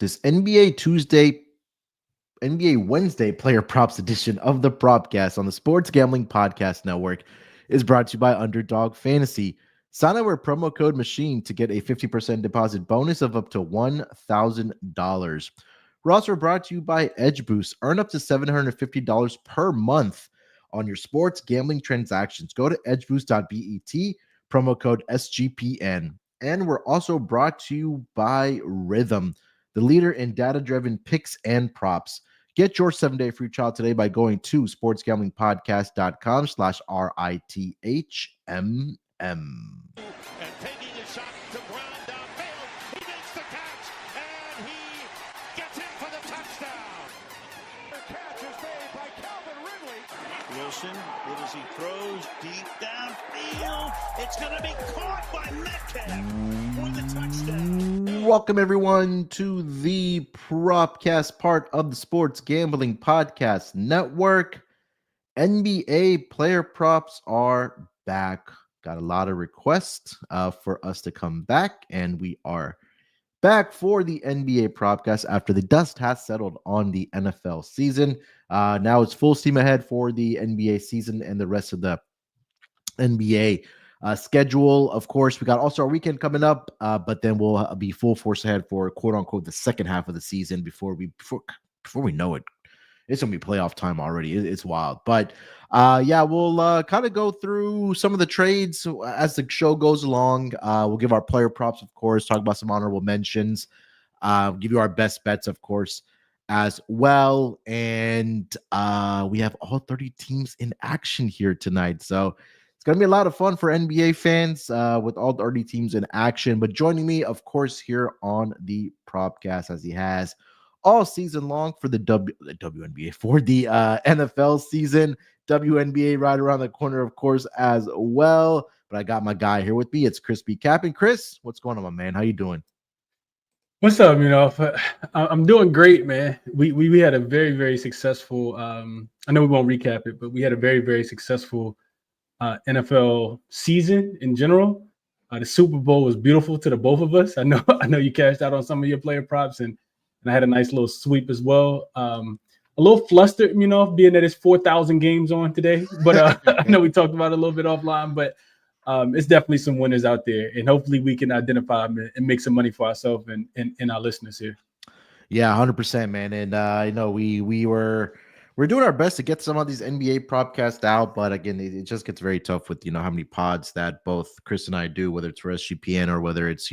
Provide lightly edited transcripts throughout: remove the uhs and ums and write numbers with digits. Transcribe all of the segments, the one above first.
This NBA Wednesday player props edition of the Propcast on the Sports Gambling Podcast Network is brought to you by Underdog Fantasy. Sign up with promo code MACHINE to get a 50% deposit bonus of up to $1,000. We're also brought to you by Edge Boost. Earn up to $750 per month on your sports gambling transactions. Go to edgeboost.bet, promo code SGPN. And we're also brought to you by Rithmm, the leader in data-driven picks and props. Get your 7-day free trial today by going to sportsgamblingpodcast.com/RITHMM. And taking a shot to ground downfield. He makes the catch, and he gets in for the touchdown. The catch is made by Calvin Ridley. Wilson, what as he throws deep downfield. It's going to be caught by Metcalf for the touchdown. Welcome, everyone, to the Propcast, part of the Sports Gambling Podcast Network. NBA player props are back. Got a lot of requests for us to come back, and we are back for the NBA Propcast after the dust has settled on the NFL season. Now it's full steam ahead for the NBA season and the rest of the NBA schedule. Of course, we got All-Star Weekend coming up, but then we'll be full force ahead for quote-unquote the second half of the season before we know it. It's going to be playoff time already. It's wild. But we'll kind of go through some of the trades as the show goes along. We'll give our player props, of course, talk about some honorable mentions, give you our best bets, of course, as well. And we have all 30 teams in action here tonight. So it's going to be a lot of fun for NBA fans with all 30 teams in action. But joining me, of course, here on the Propcast, as he has all season long for the WNBA, for the NFL season, WNBA right around the corner, of course, as well. But I got my guy here with me. It's ChrisBeCappinn. Chris, what's going on, my man? How you doing? What's up? I'm doing great, man. We had a very, very successful. I know we won't recap it, but we had a very, very successful NFL season in general. The Super Bowl was beautiful to the both of us. I know you cashed out on some of your player props, and I had a nice little sweep as well. A little flustered, being that it's 4,000 games on today. But I know we talked about it a little bit offline, but it's definitely some winners out there. And hopefully we can identify them and make some money for ourselves and our listeners here. Yeah, 100%, man. And I know we're doing our best to get some of these NBA propcasts out, but again, it just gets very tough with how many pods that both Chris and I do, whether it's for SGPN or whether it's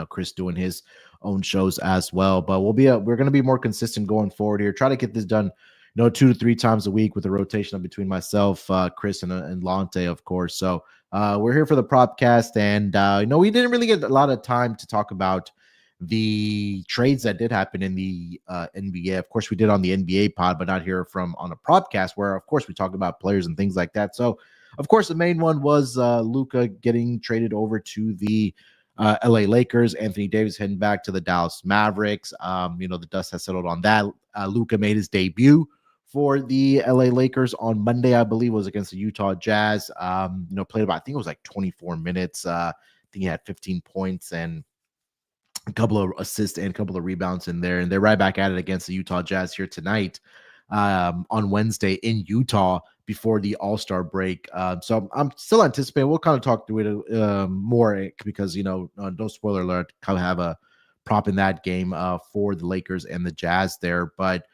Chris doing his own shows as well. But we're going to be more consistent going forward here. Try to get this done 2 to 3 times a week with a rotation between myself, Chris, and Lante, of course. So we're here for the propcast, and we didn't really get a lot of time to talk about the trades that did happen in the NBA. Of course, we did on the NBA pod, but not here on a propcast where, of course, we talk about players and things like that. So, of course, the main one was Luca getting traded over to the LA Lakers. Anthony Davis heading back to the Dallas Mavericks. The dust has settled on that. Luca made his debut for the LA Lakers on Monday, I believe, was against the Utah Jazz. Played about, I think it was like 24 minutes. I think he had 15 points and a couple of assists and a couple of rebounds in there. And they're right back at it against the Utah Jazz here tonight on Wednesday in Utah before the All-Star break. So I'm still anticipating. We'll kind of talk through it more because, no spoiler alert, kind of have a prop in that game for the Lakers and the Jazz there. But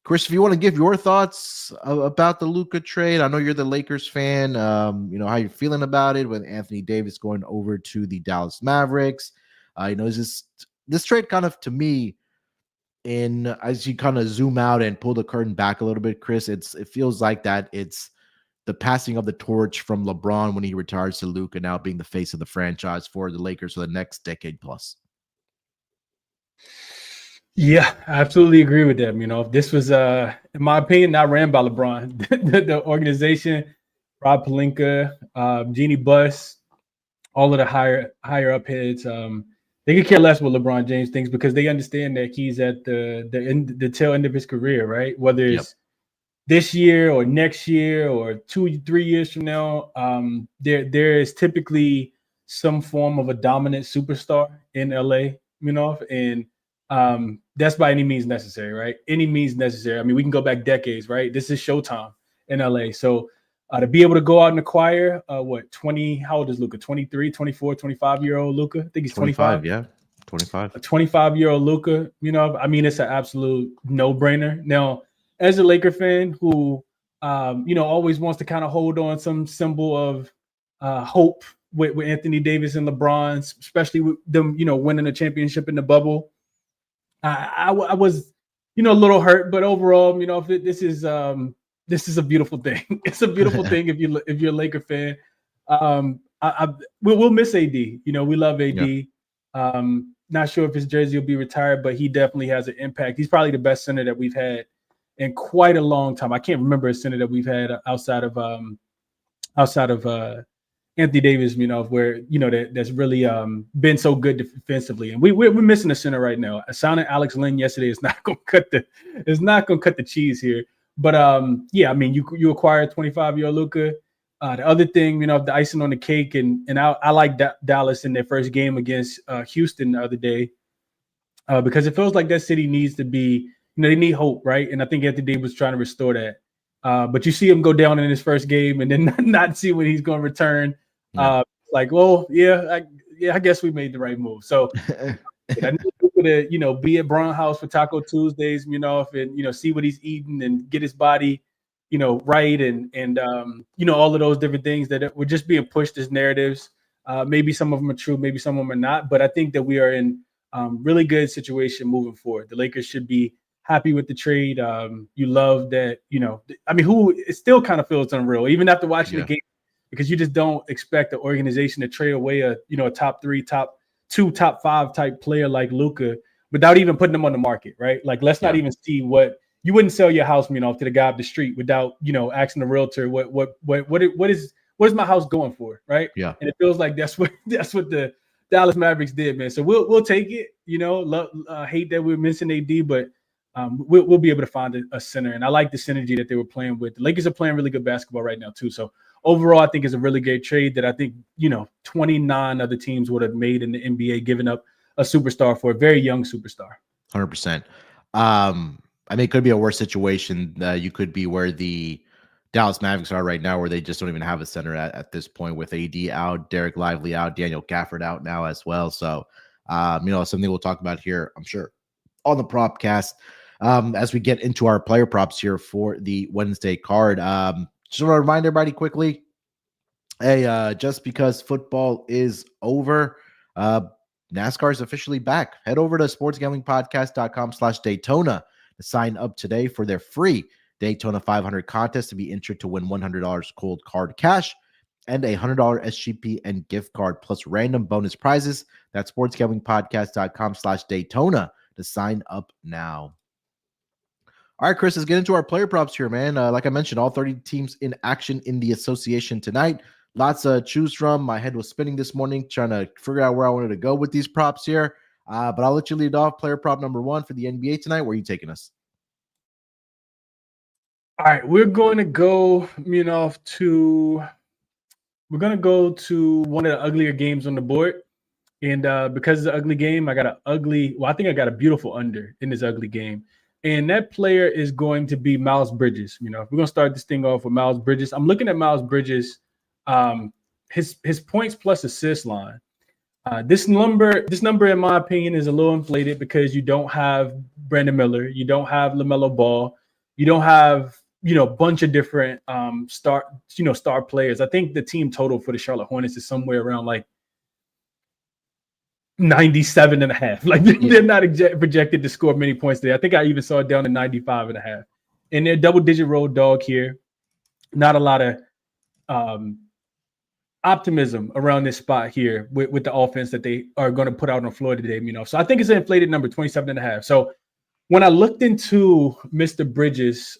Chris, if you want to give your thoughts about the Luca trade, I know you're the Lakers fan. How you're feeling about it with Anthony Davis going over to the Dallas Mavericks. Is this trade kind of, to me, as you kind of zoom out and pull the curtain back a little bit, Chris, it feels like that it's the passing of the torch from LeBron when he retires to Luca now being the face of the franchise for the Lakers for the next decade plus. Yeah, I absolutely agree with them. If this was, in my opinion, not ran by LeBron, the organization, Rob Pelinka, Jeannie Buss, all of the higher up heads, they could care less what LeBron James thinks because they understand that he's at the tail end of his career, right? Whether it's this year or next year or 2-3 years from now, there is typically some form of a dominant superstar in LA and that's by any means necessary, right? Any means necessary. I mean, we can go back decades, right? This is showtime in LA. So to be able to go out and acquire, 20, how old is Luca? 23, 24, 25-year-old Luca? I think he's 25. Yeah, 25. A 25-year-old Luca, I mean, it's an absolute no-brainer. Now, as a Laker fan who, always wants to kind of hold on some symbol of hope with Anthony Davis and LeBron, especially with them, winning a championship in the bubble, I was, a little hurt, but overall, this is a beautiful thing. It's a beautiful thing if you're a Laker fan. We'll miss AD. We love AD. Yeah. Not sure if his jersey will be retired, but he definitely has an impact. He's probably the best center that we've had in quite a long time. I can't remember a center that we've had outside of Anthony Davis, where that's really been so good defensively. And we're missing a center right now. Signing Alex Len yesterday is not going to cut the cheese here. But yeah, I mean, you acquired 25-year-old Luca. The other thing, the icing on the cake, and I like Dallas in their first game against Houston the other day because it feels like that city needs to be, they need hope, right? And I think Anthony Davis was trying to restore that. But you see him go down in his first game and then not see when he's going to return. Yeah. I guess we made the right move. So I need people to, be at Brown House for Taco Tuesdays, and see what he's eating and get his body, right, and all of those different things that were just being pushed as narratives. Maybe some of them are true, maybe some of them are not. But I think that we are in really good situation moving forward. The Lakers should be happy with the trade. You love that, it still kind of feels unreal, even after watching the game, because you just don't expect the organization to trade away a top 3, top 2, top 5 type player like Luca without even putting them on the market, right? Like, let's not even see what you wouldn't sell your house, to the guy up the street without, asking the realtor what is my house going for, right? Yeah. And it feels like that's what the Dallas Mavericks did, man. So we'll take it. Hate that we're missing AD, but we'll be able to find a center. And I like the synergy that they were playing with. The Lakers are playing really good basketball right now too. So overall, I think it's a really great trade that I think 29 other teams would have made in the NBA, giving up a superstar for a very young superstar. 100%. I mean, it could be a worse situation. You could be where the Dallas Mavericks are right now, where they just don't even have a center at this point, with AD out, Derek Lively out, Daniel Gafford out now as well. So, something we'll talk about here, I'm sure, on the Propcast as we get into our player props here for the Wednesday card. Just want to remind everybody quickly, hey, just because football is over, NASCAR is officially back. Head over to sportsgamblingpodcast.com/Daytona to sign up today for their free Daytona 500 contest to be entered to win $100 cold card cash and a $100 SGPN gift card plus random bonus prizes. That's sportsgamblingpodcast.com/Daytona to sign up now. All right, Chris, let's get into our player props here, man. Like I mentioned, all 30 teams in action in the association tonight. Lots to choose from. My head was spinning this morning trying to figure out where I wanted to go with these props here. But I'll let you lead off. Player prop number 1 for the NBA tonight. Where are you taking us? All right, we're going to go, to one of the uglier games on the board. And because it's an ugly game, I think I got a beautiful under in this ugly game. And that player is going to be Miles Bridges. We're going to start this thing off with Miles Bridges. I'm looking at Miles Bridges, his points plus assist line. This number, in my opinion, is a little inflated because you don't have Brandon Miller, you don't have LaMelo Ball, you don't have a bunch of different star players. I think the team total for the Charlotte Hornets is somewhere around like 97.5. Like they're not projected to score many points today. I think I even saw it down to 95.5. And they're double-digit road dog here. Not a lot of optimism around this spot here with the offense that they are going to put out on the floor today. So I think it's an inflated number, 27.5. So when I looked into Mr. Bridges,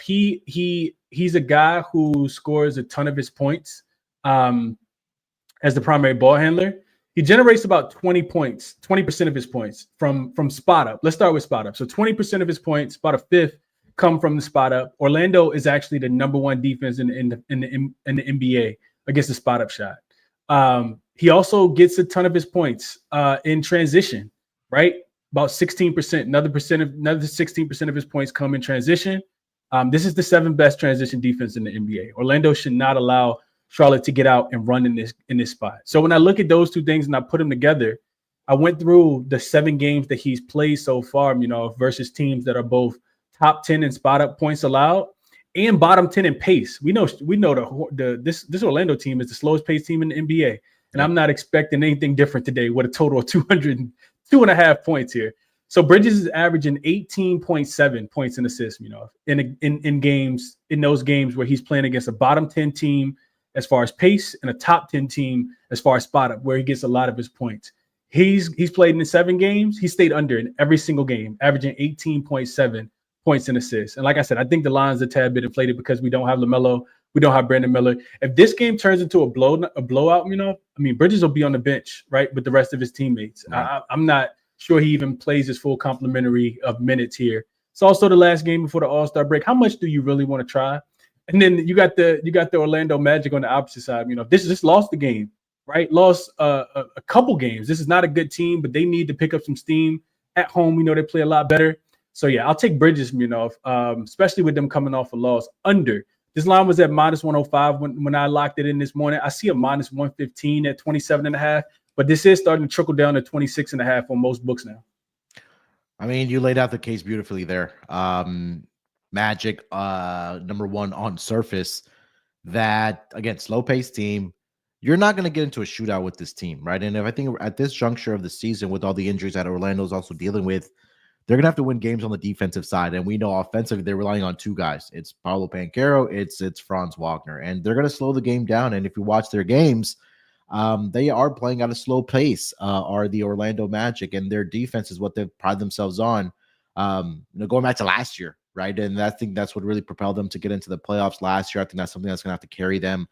he's a guy who scores a ton of his points as the primary ball handler. He generates about 20% of his points from spot up. Let's start with spot up. So 20% of his points, about a fifth, come from the spot up. Orlando is actually the number 1 defense in the NBA against the spot up shot. He also gets a ton of his points in transition. right? About 16%, another 16% of his points come in transition. This is the 7th best transition defense in the NBA. Orlando should not allow Charlotte to get out and run in this spot. So when I look at those two things and I put them together, I went through the 7 games that he's played so far, versus teams that are both top 10 in spot up points allowed and bottom 10 in pace. We know this Orlando team is the slowest paced team in the NBA. And I'm not expecting anything different today with a total of 202.5 points here. So Bridges is averaging 18.7 points and assists, in those games where he's playing against a bottom 10 team as far as pace and a top 10 team as far as spot up, where he gets a lot of his points. He's played in the 7 games. He stayed under in every single game, averaging 18.7 points and assists. And like I said, I think the line's a tad bit inflated because we don't have LaMelo. We don't have Brandon Miller. If this game turns into a blowout, Bridges will be on the bench, right, with the rest of his teammates. Right. I'm not sure he even plays his full complementary of minutes here. It's also the last game before the All-Star break. How much do you really want to try? And then you got the Orlando Magic on the opposite side. This lost the game, right? Lost a couple games. This is not a good team, but they need to pick up some steam at home. We know they play a lot better. So yeah, I'll take Bridges, especially with them coming off a loss under. This line was at minus 105 when I locked it in this morning. I see a minus 115 at 27.5, but this is starting to trickle down to 26.5 on most books now. You laid out the case beautifully there. Magic, number one on surface, that again, slow-paced team. You're not going to get into a shootout with this team, right? And if I think at this juncture of the season, with all the injuries that Orlando's also dealing with, they're going to have to win games on the defensive side. And we know offensively, they're relying on 2 guys. It's Paolo Banchero, it's Franz Wagner. And they're going to slow the game down. And if you watch their games, they are playing at a slow pace, are the Orlando Magic. And their defense is what they've prided themselves on, going back to last year, right? And I think that's what really propelled them to get into the playoffs last year. I think that's something that's going to have to carry them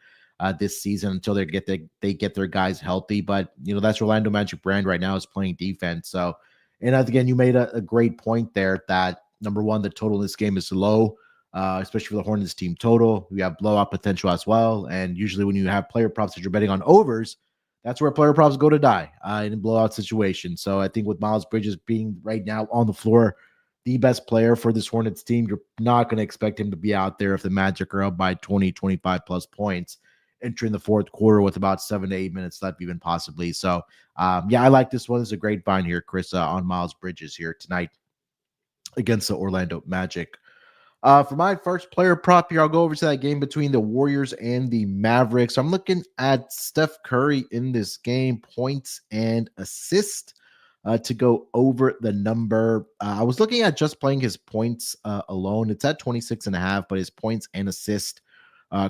this season until they get their guys healthy. But, that's Orlando Magic brand right now, is playing defense. So, and again, you made a great point there that, number one, the total in this game is low, especially for the Hornets team total. We have blowout potential as well. And usually when you have player props that you're betting on overs, that's where player props go to die in a blowout situation. So I think with Miles Bridges being right now on the floor, the best player for this Hornets team, you're not going to expect him to be out there if the Magic are up by 20, 25 plus points entering the fourth quarter with about 7 to 8 minutes left, even possibly. So, I like this one. This is a great find here, Chris, on Miles Bridges here tonight against the Orlando Magic. For my first player prop here, I'll go over to that game between the Warriors and the Mavericks. I'm looking at Steph Curry in this game, points and assists to go over the number. I was looking at just playing his points alone. It's at 26.5, but his points and assists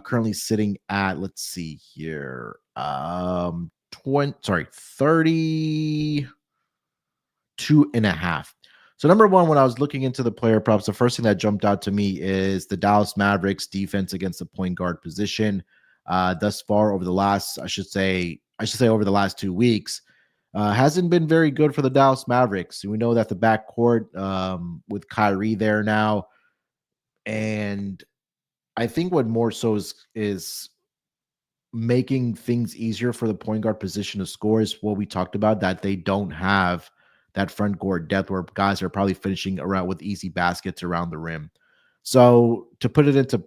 currently sitting at, let's see here, 32.5. So number one, when I was looking into the player props, the first thing that jumped out to me is the Dallas Mavericks defense against the point guard position. Thus far over the last, I should say over the last 2 weeks, hasn't been very good for the Dallas Mavericks. We know that the backcourt with Kyrie there now, and I think what more so is making things easier for the point guard position to score is what we talked about, that they don't have that front court depth where guys are probably finishing around with easy baskets around the rim. So to put it into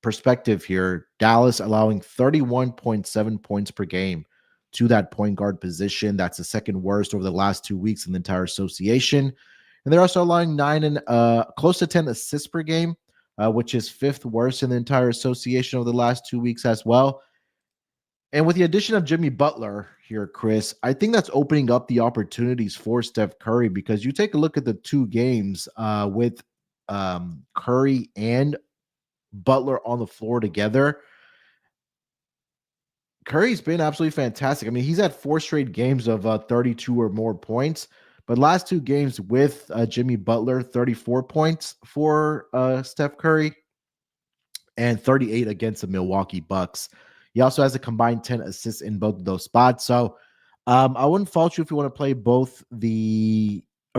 perspective here, Dallas allowing 31.7 points per game to that point guard position. That's the second worst over the last 2 weeks in the entire association. And they're also allowing close to 10 assists per game, which is 5th worst in the entire association over the last 2 weeks as well. And with the addition of Jimmy Butler here, Chris, I think that's opening up the opportunities for Steph Curry, because you take a look at the 2 games with Curry and Butler on the floor together. Curry's been absolutely fantastic. He's had 4 straight games of 32 or more points. But last 2 games with Jimmy Butler, 34 points for Steph Curry and 38 against the Milwaukee Bucks. He also has a combined 10 assists in both of those spots. So I wouldn't fault you if you want to play or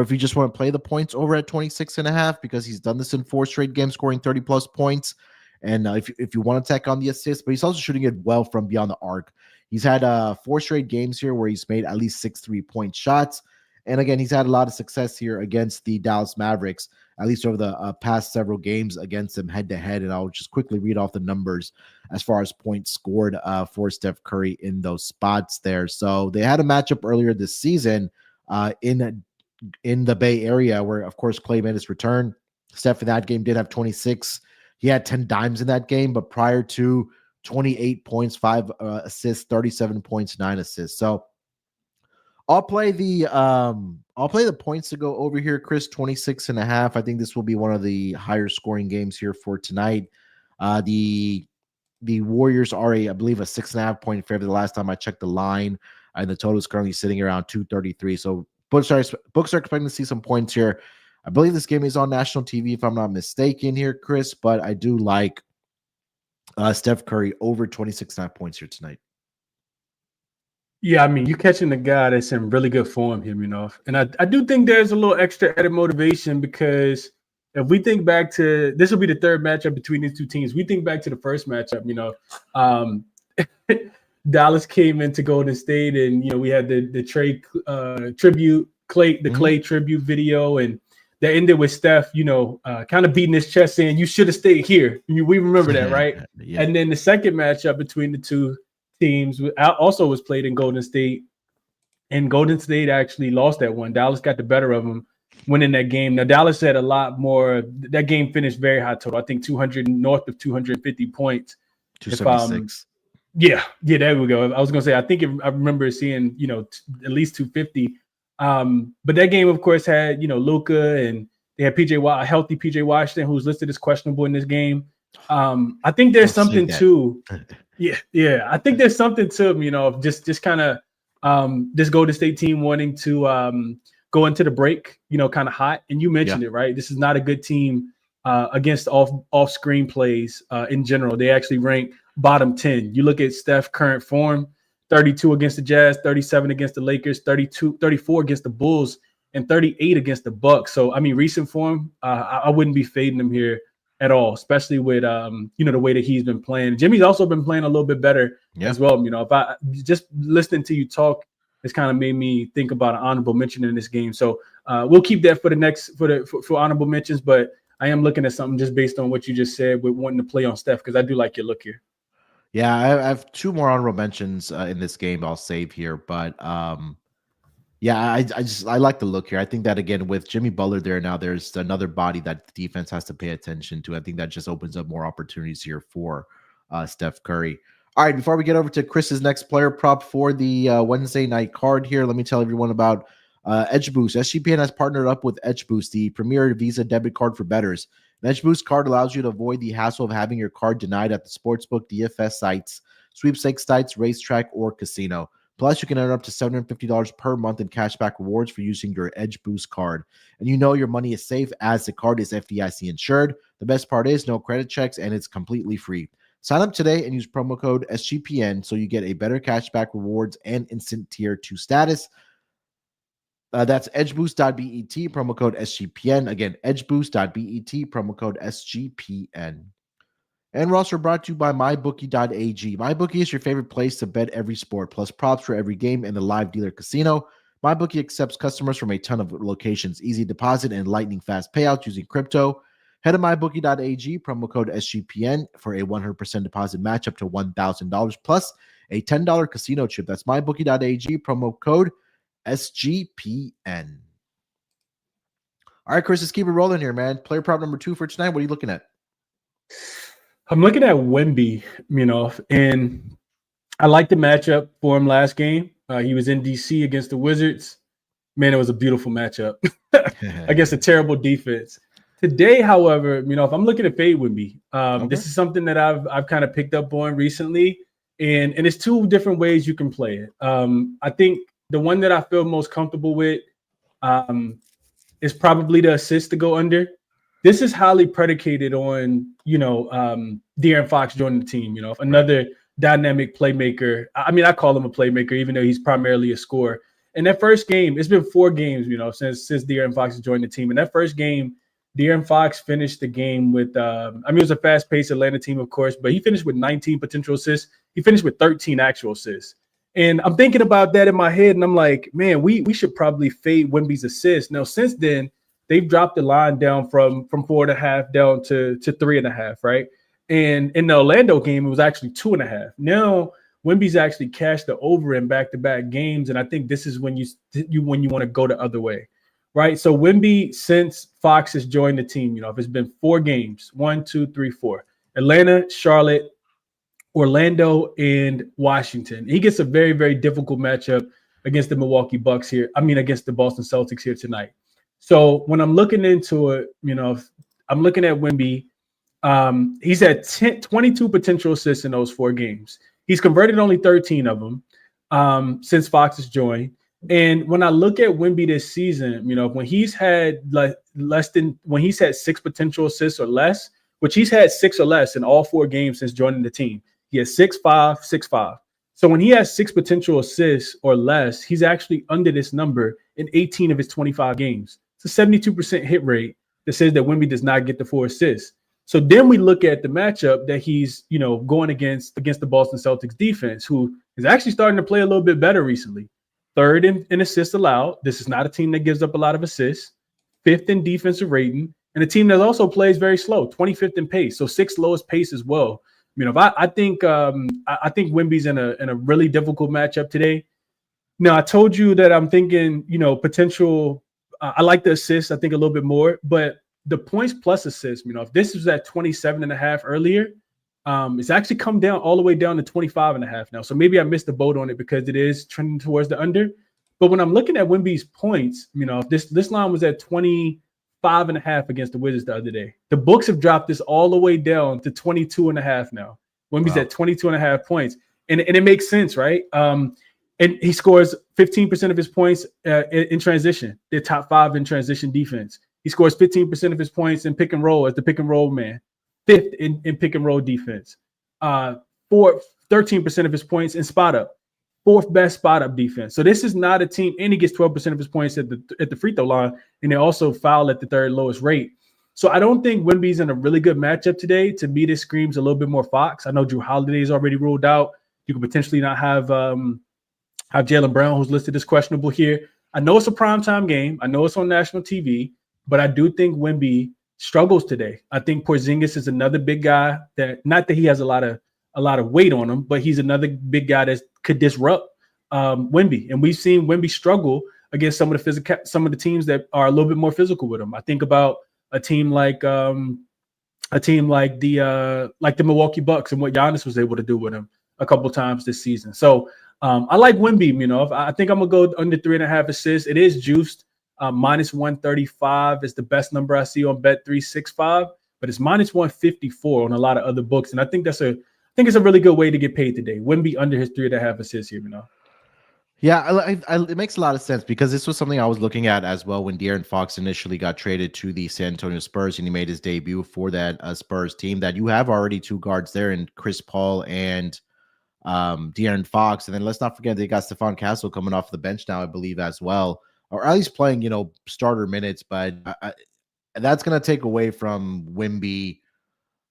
if you just want to play the points over at 26.5, because he's done this in 4 straight games, scoring 30 plus points. And if you want to tack on the assist, but he's also shooting it well from beyond the arc. He's had 4 straight games here where he's made at least 6 3-point shots. And again, he's had a lot of success here against the Dallas Mavericks, at least over the past several games against them head to head. And I'll just quickly read off the numbers as far as points scored for Steph Curry in those spots there. So they had a matchup earlier this season in the Bay Area where, of course, Clay made his return. Steph in that game did have 26. He had 10 dimes in that game, but prior to 28 points, 5 assists, 37 points, 9 assists. So I'll play the points to go over here, Chris. 26.5. I think this will be one of the higher scoring games here for tonight. The Warriors are I believe a 6.5 point favorite. The last time I checked the line, and the total is currently sitting around 233. So books are expecting to see some points here. I believe this game is on national TV, if I'm not mistaken here, Chris. But I do like Steph Curry over 26.5 points here tonight. Yeah, I mean, you're catching the guy that's in really good form here, and I do think there's a little extra added motivation because if we think back to this will be the third matchup between these two teams. We think back to the first matchup, Dallas came into Golden State, and we had the trade tribute Clay tribute video, and that ended with Steph, kind of beating his chest, saying you should have stayed here. We remember that, right? Yeah. And then the second matchup between the two teams also was played in Golden State, and Golden State actually lost that one. Dallas got the better of them, winning that game. Now Dallas had a lot more. That game finished very high total. I think 200 north of 250 points. 276. Yeah, there we go. I was gonna say I remember seeing at least 250. But that game, of course, had Luca, and they had a healthy PJ Washington, who's listed as questionable in this game. I think there's something to. Yeah. I think there's something to just kind of this Golden State team wanting to go into the break, kind of hot. And you mentioned it, right? This is not a good team against off screen plays in general. They actually rank bottom 10. You look at Steph's current form: 32 against the Jazz, 37 against the Lakers, 34 against the Bulls, and 38 against the Bucks. So I mean, recent form, I wouldn't be fading him here at all, especially with the way that he's been playing. Jimmy's also been playing a little bit better as well. If I just listening to you talk, it's kind of made me think about an honorable mention in this game. So we'll keep that for the next for honorable mentions. But I am looking at something just based on what you just said with wanting to play on Steph, because I do like your look here. Yeah, I have 2 more honorable mentions in this game I'll save here, but yeah, I like the look here. I think that, again, with Jimmy Butler there now, there's another body that the defense has to pay attention to. I think that just opens up more opportunities here for Steph Curry. All right, before we get over to Chris's next player prop for the Wednesday night card here, let me tell everyone about Edge Boost. SGPN has partnered up with Edge Boost, the premier Visa debit card for bettors. An Edge Boost card allows you to avoid the hassle of having your card denied at the sportsbook, DFS sites, sweepstakes sites, racetrack, or casino. Plus, you can earn up to $750 per month in cashback rewards for using your Edge Boost card. And your money is safe as the card is FDIC insured. The best part is no credit checks, and it's completely free. Sign up today and use promo code SGPN so you get a better cashback rewards and instant tier 2 status. That's edgeboost.bet, promo code SGPN. Again, edgeboost.bet, promo code SGPN. And we're also brought to you by MyBookie.ag. MyBookie is your favorite place to bet every sport, plus props for every game in the live dealer casino. MyBookie accepts customers from a ton of locations, easy deposit, and lightning fast payouts using crypto. Head to MyBookie.ag, promo code SGPN for a 100% deposit match up to $1,000 plus a $10 casino chip. That's MyBookie.ag, promo code SGPN. All right, Chris, let's keep it rolling here, man. Player prop number 2 for tonight. What are you looking at? I'm looking at Wemby, and I like the matchup for him last game. He was in DC against the Wizards. Man, it was a beautiful matchup against a terrible defense. Today, however, if I'm looking at fade Wemby, this is something that I've kind of picked up on recently, and it's 2 different ways you can play it. I think the one that I feel most comfortable with is probably the assist to go under. This is highly predicated on, De'Aaron Fox joining the team, another dynamic playmaker. I mean, I call him a playmaker, even though he's primarily a scorer. In that first game, it's been 4 games, since De'Aaron Fox has joined the team. In that first game, De'Aaron Fox finished the game with, it was a fast-paced Atlanta team, of course, but he finished with 19 potential assists. He finished with 13 actual assists. And I'm thinking about that in my head, and I'm like, man, we should probably fade Wemby's assist. Now, since then, they've dropped the line down from 4.5 down to 3.5, right? And in the Orlando game, it was actually 2.5. Now Wemby's actually cashed the over in back-to-back games, and I think this is when you want to go the other way, right? So Wemby, since Fox has joined the team, if it's been 4 games, 1, 2, 3, 4, Atlanta, Charlotte, Orlando, and Washington. He gets a very, very difficult matchup against the Milwaukee Bucks here. I mean, against the Boston Celtics here tonight. So when I'm looking into it, I'm looking at Wemby. He's had 22 potential assists in those 4 games. He's converted only 13 of them since Fox has joined. And when I look at Wemby this season, when he's had when he's had 6 potential assists or less, which he's had 6 or less in all 4 games since joining the team. He has 6-5, 6-5. So when he has 6 potential assists or less, he's actually under this number in 18 of his 25 games. It's a 72% hit rate that says that Wemby does not get the 4 assists. So then we look at the matchup that he's, going against the Boston Celtics defense, who is actually starting to play a little bit better recently. 3rd in assists allowed. This is not a team that gives up a lot of assists. 5th in defensive rating, and a team that also plays very slow, 25th in pace, so 6th lowest pace as well. I think Wemby's in a really difficult matchup today. Now, I told you that I'm thinking, potential. I like the assists, I think, a little bit more, but the points plus assists, if this was at 27.5 earlier, it's actually come down all the way down to 25.5 now. So maybe I missed the boat on it because it is trending towards the under. But when I'm looking at Wemby's points, if this line was at 25.5 against the Wizards the other day, the books have dropped this all the way down to 22.5 now. Wemby's at 22.5 points. And it makes sense, right? And he scores 15% of his points in transition. They're top 5 in transition defense. He scores 15% of his points in pick and roll as the pick and roll man. 5th in pick and roll defense. 13% of his points in spot up. 4th best spot up defense. So this is not a team, and he gets 12% of his points at the free throw line, and they also foul at the 3rd lowest rate. So I don't think Wemby's in a really good matchup today. To me, this screams a little bit more Fox. I know Drew Holiday is already ruled out. You could potentially not have Jaylen Brown, who's listed as questionable here. I know it's a primetime game. I know it's on national TV, but I do think Wemby struggles today. I think Porzingis is another big guy that, not that he has a lot of weight on him, but he's another big guy that could disrupt Wemby. And we've seen Wemby struggle against some of the teams that are a little bit more physical with him. I think about a team like the Milwaukee Bucks and what Giannis was able to do with him a couple times this season. So I like Wemby. I think I'm gonna go under 3.5 assists. It is juiced. Minus 135 is the best number I see on Bet365, but it's minus 154 on a lot of other books. And I think it's a really good way to get paid today. Wemby under his 3.5 assists here, Yeah, it makes a lot of sense because this was something I was looking at as well when De'Aaron Fox initially got traded to the San Antonio Spurs and he made his debut for that Spurs team. That you have already 2 guards there in Chris Paul and De'Aaron Fox, and then let's not forget they got Stephon Castle coming off the bench now, I believe, as well, or at least playing starter minutes. But that's going to take away from Wemby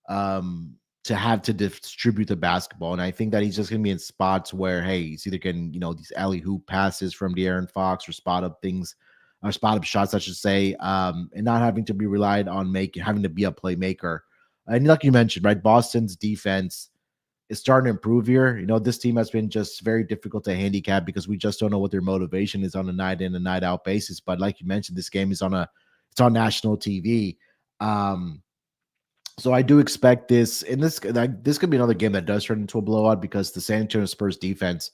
to have to distribute the basketball. And I think that he's just going to be in spots where, hey, he's either getting, these alley-hoop passes from De'Aaron Fox or spot up shots, I should say, and not having to be relied on having to be a playmaker. And like you mentioned, right, Boston's defense is starting to improve here. This team has been just very difficult to handicap because we just don't know what their motivation is on a night in and night out basis. But like you mentioned, this game is on national TV. So I do expect this, and this could be another game that does turn into a blowout because the San Antonio Spurs defense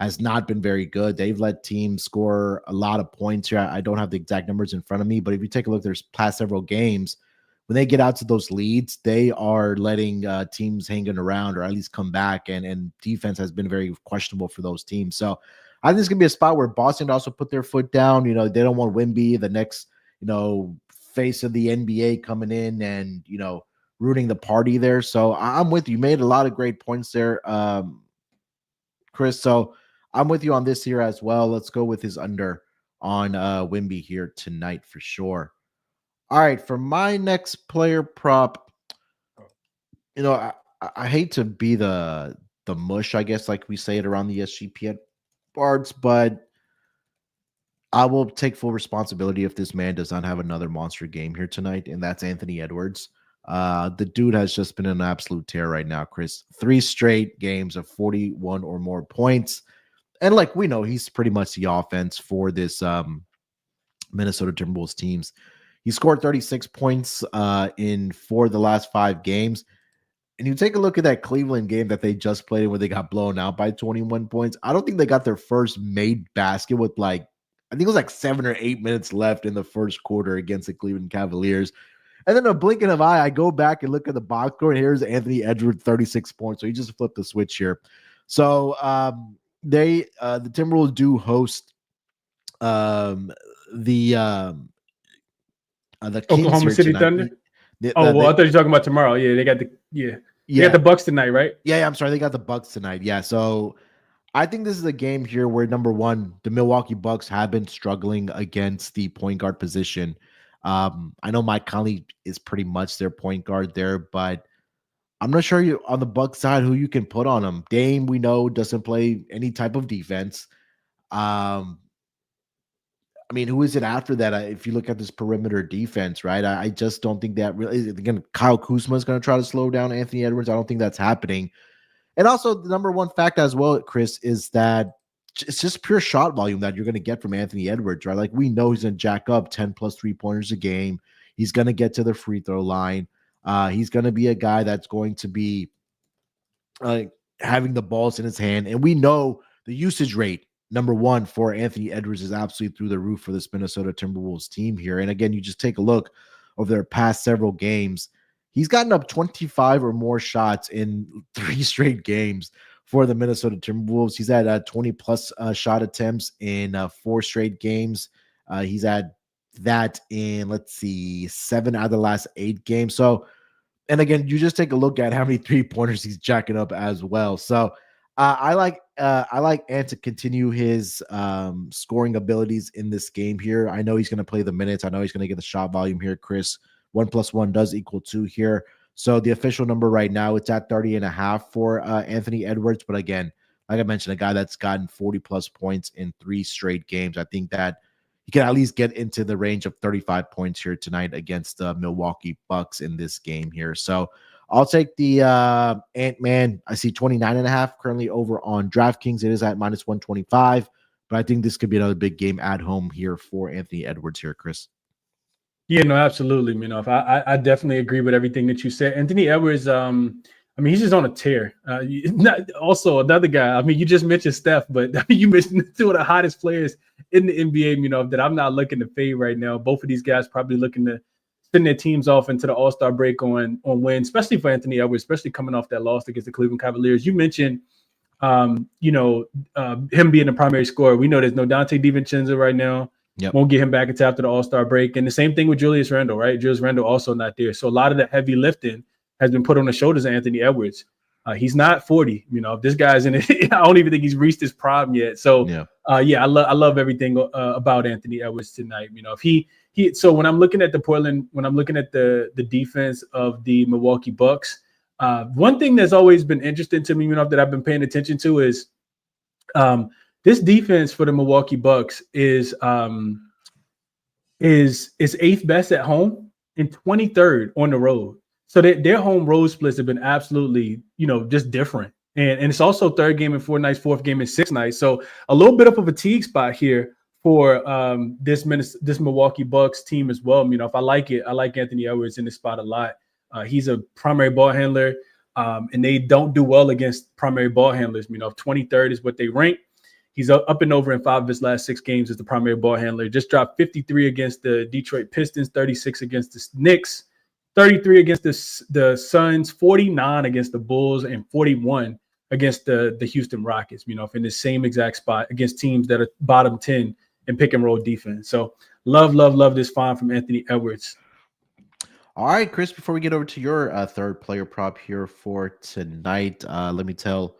has not been very good. They've let teams score a lot of points here. I don't have the exact numbers in front of me, but if you take a look at their past several games, when they get out to those leads, they are letting teams hanging around or at least come back, and defense has been very questionable for those teams. So I think it's going to be a spot where Boston also put their foot down. They don't want Wemby, the next, face of the NBA, coming in and, ruining the party there. So I'm with you. You made a lot of great points there, Chris. So I'm with you on this here as well. Let's go with his under on Wemby here tonight for sure. All right, for my next player prop, I hate to be the mush, I guess, like we say it around the SGPN parts, but I will take full responsibility if this man does not have another monster game here tonight, and that's Anthony Edwards. The dude has just been an absolute tear right now, Chris. 3 straight games of 41 or more points. And like we know, he's pretty much the offense for this Minnesota Timberwolves teams. He scored 36 points in 4 of the last 5 games. And you take a look at that Cleveland game that they just played where they got blown out by 21 points. I don't think they got their first made basket with I think it was 7 or 8 minutes left in the first quarter against the Cleveland Cavaliers. And then a blink of an eye, I go back and look at the box score, and here's Anthony Edwards, 36 points. So he just flipped the switch here. So the Timberwolves do host the Kings Oklahoma City tonight. Thunder. I thought you were talking about tomorrow. Yeah, they got they got the Bucks tonight, right? Yeah, I'm sorry, they got the Bucks tonight. Yeah, so I think this is a game here where, number one, the Milwaukee Bucks have been struggling against the point guard position. I know Mike Conley is pretty much their point guard there, but I'm not sure you on the Bucks side who you can put on them. Dame, we know, doesn't play any type of defense. I mean, who is it after that? If you look at this perimeter defense, right? I just don't think that really. Again, Kyle Kuzma is going to try to slow down Anthony Edwards. I don't think that's happening. And also, the number one fact as well, Chris, is that it's just pure shot volume that you're going to get from Anthony Edwards, right? Like, we know he's going to jack up 10 plus 3-pointers a game. He's going to get to the free throw line. He's going to be a guy that's going to be having the balls in his hand. And we know the usage rate, number one, for Anthony Edwards is absolutely through the roof for this Minnesota Timberwolves team here. And again, you just take a look over their past several games. He's gotten up 25 or more shots in 3 straight games for the Minnesota Timberwolves. He's had 20-plus shot attempts in 4 straight games. He's had that in, 7 out of the last 8 games. So, and again, you just take a look at how many 3-pointers he's jacking up as well. So, I like Ant to continue his scoring abilities in this game here. I know he's going to play the minutes. I know he's going to get the shot volume here, Chris. 1 + 1 does equal 2 here. So the official number right now, it's at 30.5 for Anthony Edwards. But again, like I mentioned, a guy that's gotten 40-plus points in 3 straight games. I think that he can at least get into the range of 35 points here tonight against the Milwaukee Bucks in this game here. So I'll take the Ant-Man. I see 29.5 currently over on DraftKings. It is at -125. But I think this could be another big game at home here for Anthony Edwards here, Chris. Yeah, no, absolutely. I definitely agree with everything that you said. Anthony Edwards, he's just on a tear. Also, another guy, you just mentioned Steph, but you mentioned 2 of the hottest players in the NBA, that I'm not looking to fade right now. Both of these guys probably looking to send their teams off into the All-Star break on win, especially for Anthony Edwards, especially coming off that loss against the Cleveland Cavaliers. You mentioned, him being the primary scorer. We know there's no Dante DiVincenzo right now. Yep. Won't get him back until after the All-Star break. And the same thing with Julius Randle, right? Julius Randle also not there. So a lot of the heavy lifting has been put on the shoulders of Anthony Edwards. He's not 40. If this guy's in it, I don't even think he's reached his prime yet. So, I love everything about Anthony Edwards tonight. So when I'm looking at the defense of the Milwaukee Bucks, one thing that's always been interesting to me, that I've been paying attention to is this defense for the Milwaukee Bucks is 8th best at home and 23rd on the road. So their home road splits have been absolutely, just different. And it's also 3rd game in 4 nights, 4th game in 6 nights. So a little bit of a fatigue spot here for this Milwaukee Bucks team as well. If I like it, I like Anthony Edwards in this spot a lot. He's a primary ball handler, and they don't do well against primary ball handlers. 23rd is what they rank. He's up and over in 5 of his last 6 games as the primary ball handler. Just dropped 53 against the Detroit Pistons, 36 against the Knicks, 33 against the Suns, 49 against the Bulls, and 41 against the Houston Rockets, in the same exact spot against teams that are bottom 10 in pick and roll defense. So love this find from Anthony Edwards. All right, Chris, before we get over to your third player prop here for tonight, let me tell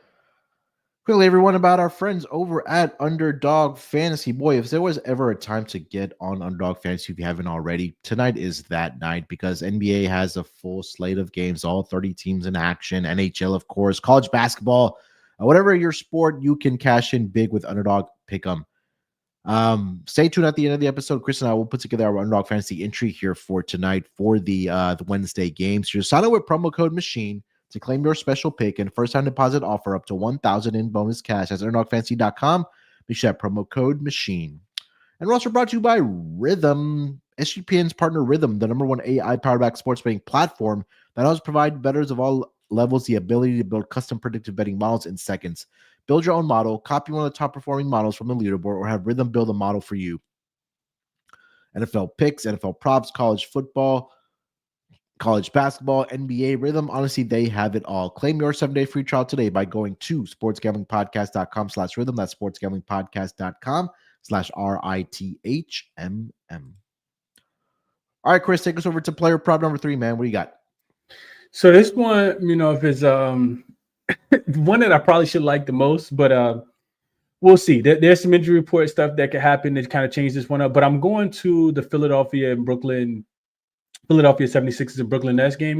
quickly everyone about our friends over at Underdog Fantasy. Boy, if there was ever a time to get on Underdog Fantasy, if you haven't already, tonight is that night because NBA has a full slate of games, all 30 teams in action, NHL, of course, college basketball. Whatever your sport, you can cash in big with Underdog Pick'em. Stay tuned at the end of the episode. Chris and I will put together our Underdog Fantasy entry here for tonight for the Wednesday games. You sign up with promo code Machine to claim your special pick and first-time deposit offer up to $1,000 in bonus cash at UnderdogFantasy.com. Make sure that promo code Machine. And we're also brought to you by Rithmm, SGPN's partner Rithmm, the #1 AI-powered sports betting platform that helps provide bettors of all levels the ability to build custom predictive betting models in seconds. Build your own model, copy one of the top-performing models from the leaderboard, or have Rithmm build a model for you. NFL picks, NFL props, college football, college basketball, NBA, Rithmm. Honestly, they have it all. Claim your 7-day free trial today by going to sportsgamblingpodcast.com/rhythm. That's sportsgamblingpodcast.com/RITHMM. All right, Chris, take us over to player prop number 3, man. What do you got? So this one, if it's one that I probably should like the most, but we'll see. There's some injury report stuff that could happen that kind of change this one up. But I'm going to the Philadelphia 76ers and Brooklyn Nets game.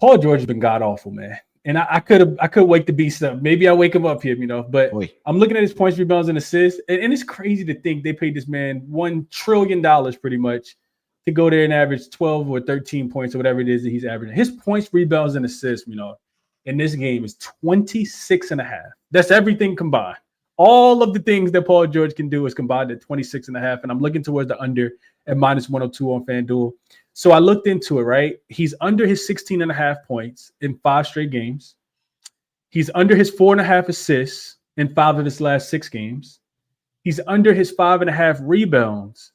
Paul George has been god awful, man. And I could wake the beast up. Maybe I wake him up here, But I'm looking at his points, rebounds, and assists, and it's crazy to think they paid this man $1 trillion pretty much to go there and average 12 or 13 points or whatever it is that he's averaging. His points, rebounds, and assists, in this game is 26.5. That's everything combined. All of the things that Paul George can do is combined at 26.5, and I'm looking towards the under at -102 on FanDuel. So I looked into it, right? He's under his 16.5 points in 5 straight games. He's under his 4.5 assists in 5 of his last 6 games. He's under his 5.5 rebounds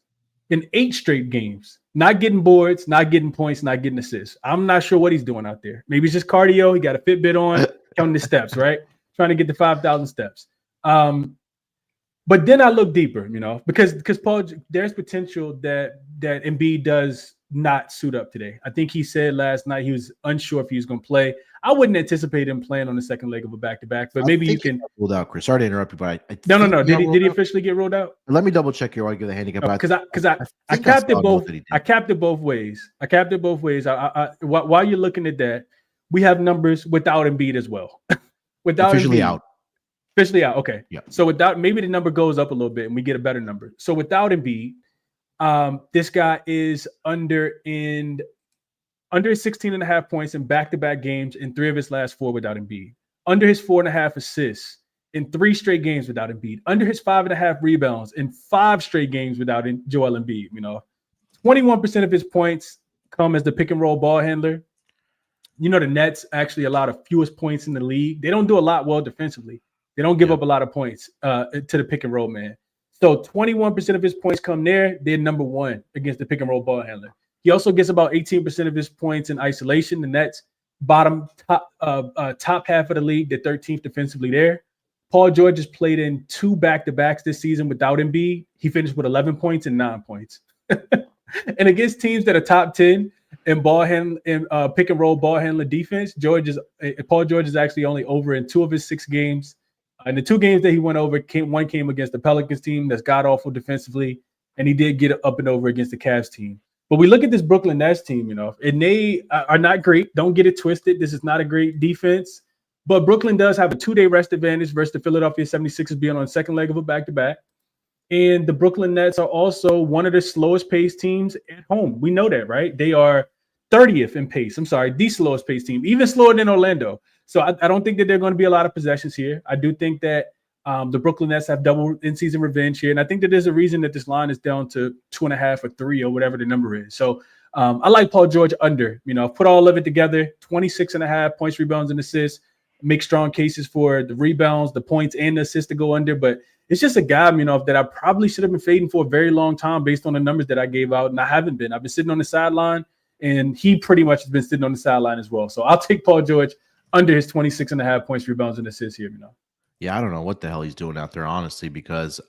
in 8 straight games. Not getting boards, not getting points, not getting assists. I'm not sure what he's doing out there. Maybe it's just cardio. He got a Fitbit on, counting the steps, right? Trying to get to 5,000 steps. But then I look deeper, because Paul, there's potential that Embiid does not suit up today. I think he said last night he was unsure if he was going to play. I wouldn't anticipate him playing on the second leg of a back-to-back, but maybe you can ruled out, Chris. Sorry to interrupt you, but no. Did he officially get ruled out? Let me double check here while I give the handicap. Because I capped it both. I capped it both ways. While you're looking at that, we have numbers without Embiid as well. Without officially Embiid, out. Officially out. Okay. Yeah. So without, maybe the number goes up a little bit and we get a better number. So without Embiid, this guy is under his 16.5 points in back-to-back games in 3 of his last 4 without Embiid. Under his 4.5 assists in 3 straight games without Embiid. Under his 5.5 rebounds in 5 straight games without Joel Embiid. 21% of his points come as the pick-and-roll ball handler. The Nets actually allow the fewest points in the league. They don't do a lot well defensively. They don't give up a lot of points to the pick-and-roll man. So 21% of his points come there. They're number 1 against the pick-and-roll ball handler. He also gets about 18% of his points in isolation. The Nets top half of the league. They're 13th defensively there. Paul George has played in 2 back-to-backs this season without Embiid. He finished with 11 points and 9 points. And against teams that are top 10 in pick-and-roll ball handler defense, Paul George is actually only over in 2 of his 6 games. And the 2 games that he went over, one came against the Pelicans team that's god-awful defensively, and he did get up and over against the Cavs team. But we look at this Brooklyn Nets team, and they are not great. Don't get it twisted. This is not a great defense. But Brooklyn does have a 2-day rest advantage versus the Philadelphia 76ers being on the second leg of a back-to-back. And the Brooklyn Nets are also one of the slowest paced teams at home. We know that, right? They are 30th in pace. I'm sorry, the slowest paced team, even slower than Orlando. So I don't think that there are going to be a lot of possessions here. I do think that the Brooklyn Nets have double in-season revenge here. And I think that there's a reason that this line is down to 2.5 or 3 or whatever the number is. So I like Paul George under. Put all of it together, 26.5 points, rebounds, and assists. Make strong cases for the rebounds, the points, and the assists to go under. But it's just a guy, that I probably should have been fading for a very long time based on the numbers that I gave out, and I haven't been. I've been sitting on the sideline, and he pretty much has been sitting on the sideline as well. So I'll take Paul George under his 26.5 points, rebounds, and assists here. Yeah, I don't know what the hell he's doing out there, honestly, because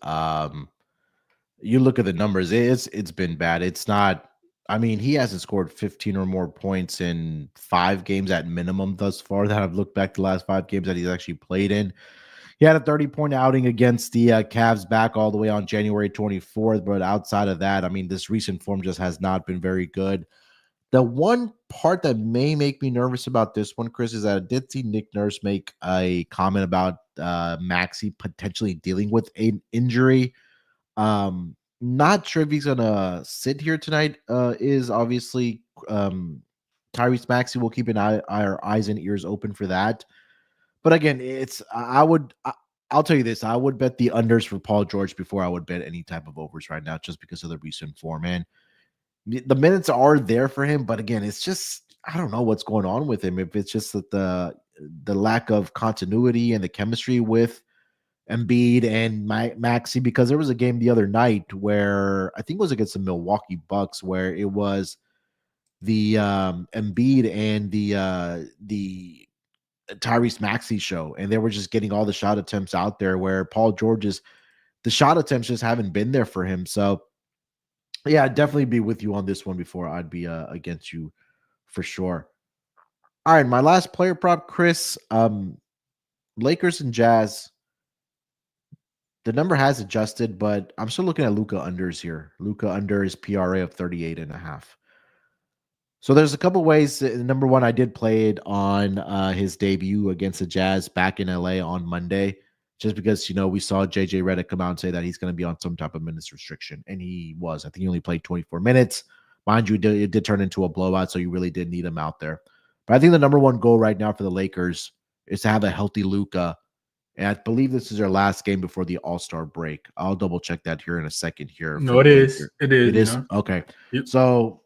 you look at the numbers, it's been bad. It's not. I mean, he hasn't scored 15 or more points in 5 games at minimum thus far that I've looked back the last 5 games that he's actually played in. He had a 30-point outing against the Cavs back all the way on January 24th. But outside of that, I mean, this recent form just has not been very good. The one part that may make me nervous about this one, Chris, is that I did see Nick Nurse make a comment about Maxey potentially dealing with an injury. Not sure if he's gonna sit here tonight. Is obviously Tyrese Maxey. Will keep our eyes and ears open for that. But again, I'll tell you this: I would bet the unders for Paul George before I would bet any type of overs right now, just because of the recent form. Man, the minutes are there for him, but again, it's just I don't know what's going on with him. If it's just that the lack of continuity and the chemistry with Embiid and Maxi, because there was a game the other night where I think it was against the Milwaukee Bucks where it was the Embiid and the Tyrese Maxey show, and they were just getting all the shot attempts out there where Paul George's the shot attempts just haven't been there for him. So yeah, I'd definitely be with you on this one before I'd be against you for sure. All right, my last player prop, Chris. Lakers and Jazz. The number has adjusted, but I'm still looking at Luca unders here. Luca under his PRA of 38.5. So there's a couple ways. Number one, I did play it on his debut against the Jazz back in LA on Monday, just because we saw JJ Redick come out and say that he's going to be on some type of minutes restriction, and he was. I think he only played 24 minutes. Mind you, it did turn into a blowout, so you really did need him out there. But I think the number one goal right now for the Lakers is to have a healthy Luca. And I believe this is their last game before the All-Star break. I'll double check that here in a second here. No, it is. It is. It is? Okay. Yep. So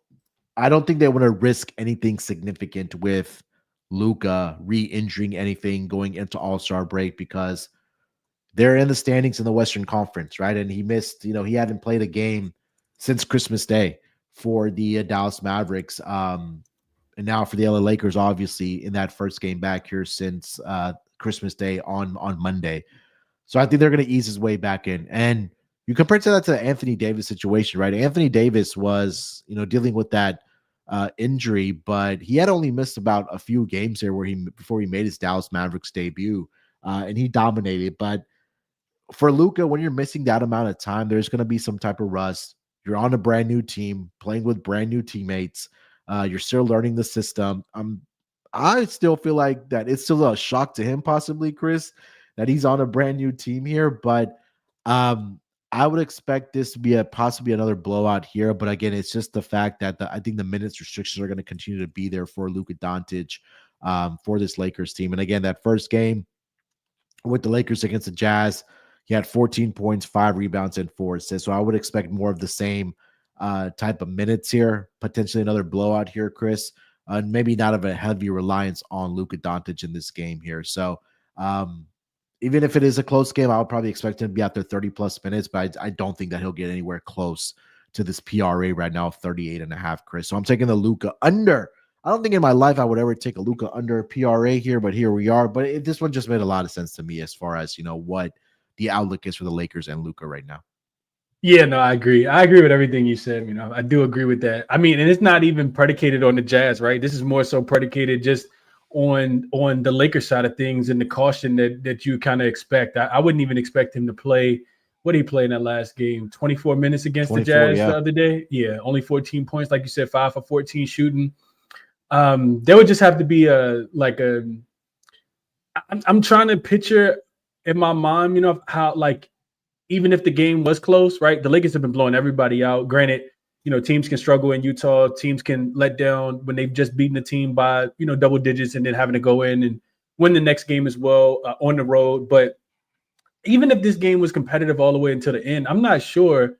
I don't think they want to risk anything significant with Luca re-injuring anything going into All-Star break because they're in the standings in the Western Conference, right? And he missed, he hadn't played a game since Christmas Day for the Dallas Mavericks. And now for the LA Lakers, obviously, in that first game back here since Christmas Day on Monday. So I think they're going to ease his way back in. And you compare that to the Anthony Davis situation, right? Anthony Davis was, dealing with that injury, but he had only missed about a few games there before he made his Dallas Mavericks debut, and he dominated. But for Luca, when you're missing that amount of time, there's going to be some type of rust. You're on a brand new team, playing with brand new teammates. You're still learning the system. I still feel like that it's still a shock to him, possibly, Chris, that he's on a brand new team here. But I would expect this to be possibly another blowout here. But again, it's just the fact that I think the minutes restrictions are going to continue to be there for Luca Doncic for this Lakers team. And again, that first game with the Lakers against the Jazz, he had 14 points, 5 rebounds, and 4 assists. So I would expect more of the same type of minutes here, potentially another blowout here, Chris. Maybe not of a heavy reliance on Luca Doncic in this game here. So even if it is a close game, I would probably expect him to be out there 30-plus minutes, but I don't think that he'll get anywhere close to this PRA right now of 38.5, Chris. So I'm taking the Luca under. I don't think in my life I would ever take a Luca under PRA here, but here we are. But this one just made a lot of sense to me as far as, what the outlook is for the Lakers and Luca right now. Yeah, no, I agree. I agree with everything you said. I do agree with that. I mean, and it's not even predicated on the Jazz, right? This is more so predicated just on the Lakers side of things and the caution that you kind of expect. I wouldn't even expect him to play. What did he play in that last game? 24 minutes against the Jazz the other day? Yeah, only 14 points, like you said, 5 for 14 shooting. There would just have to be I'm trying to picture in my mind, how even if the game was close, right? The Lakers have been blowing everybody out. Granted, teams can struggle in Utah. Teams can let down when they've just beaten a team by, double digits and then having to go in and win the next game as well on the road. But even if this game was competitive all the way until the end, I'm not sure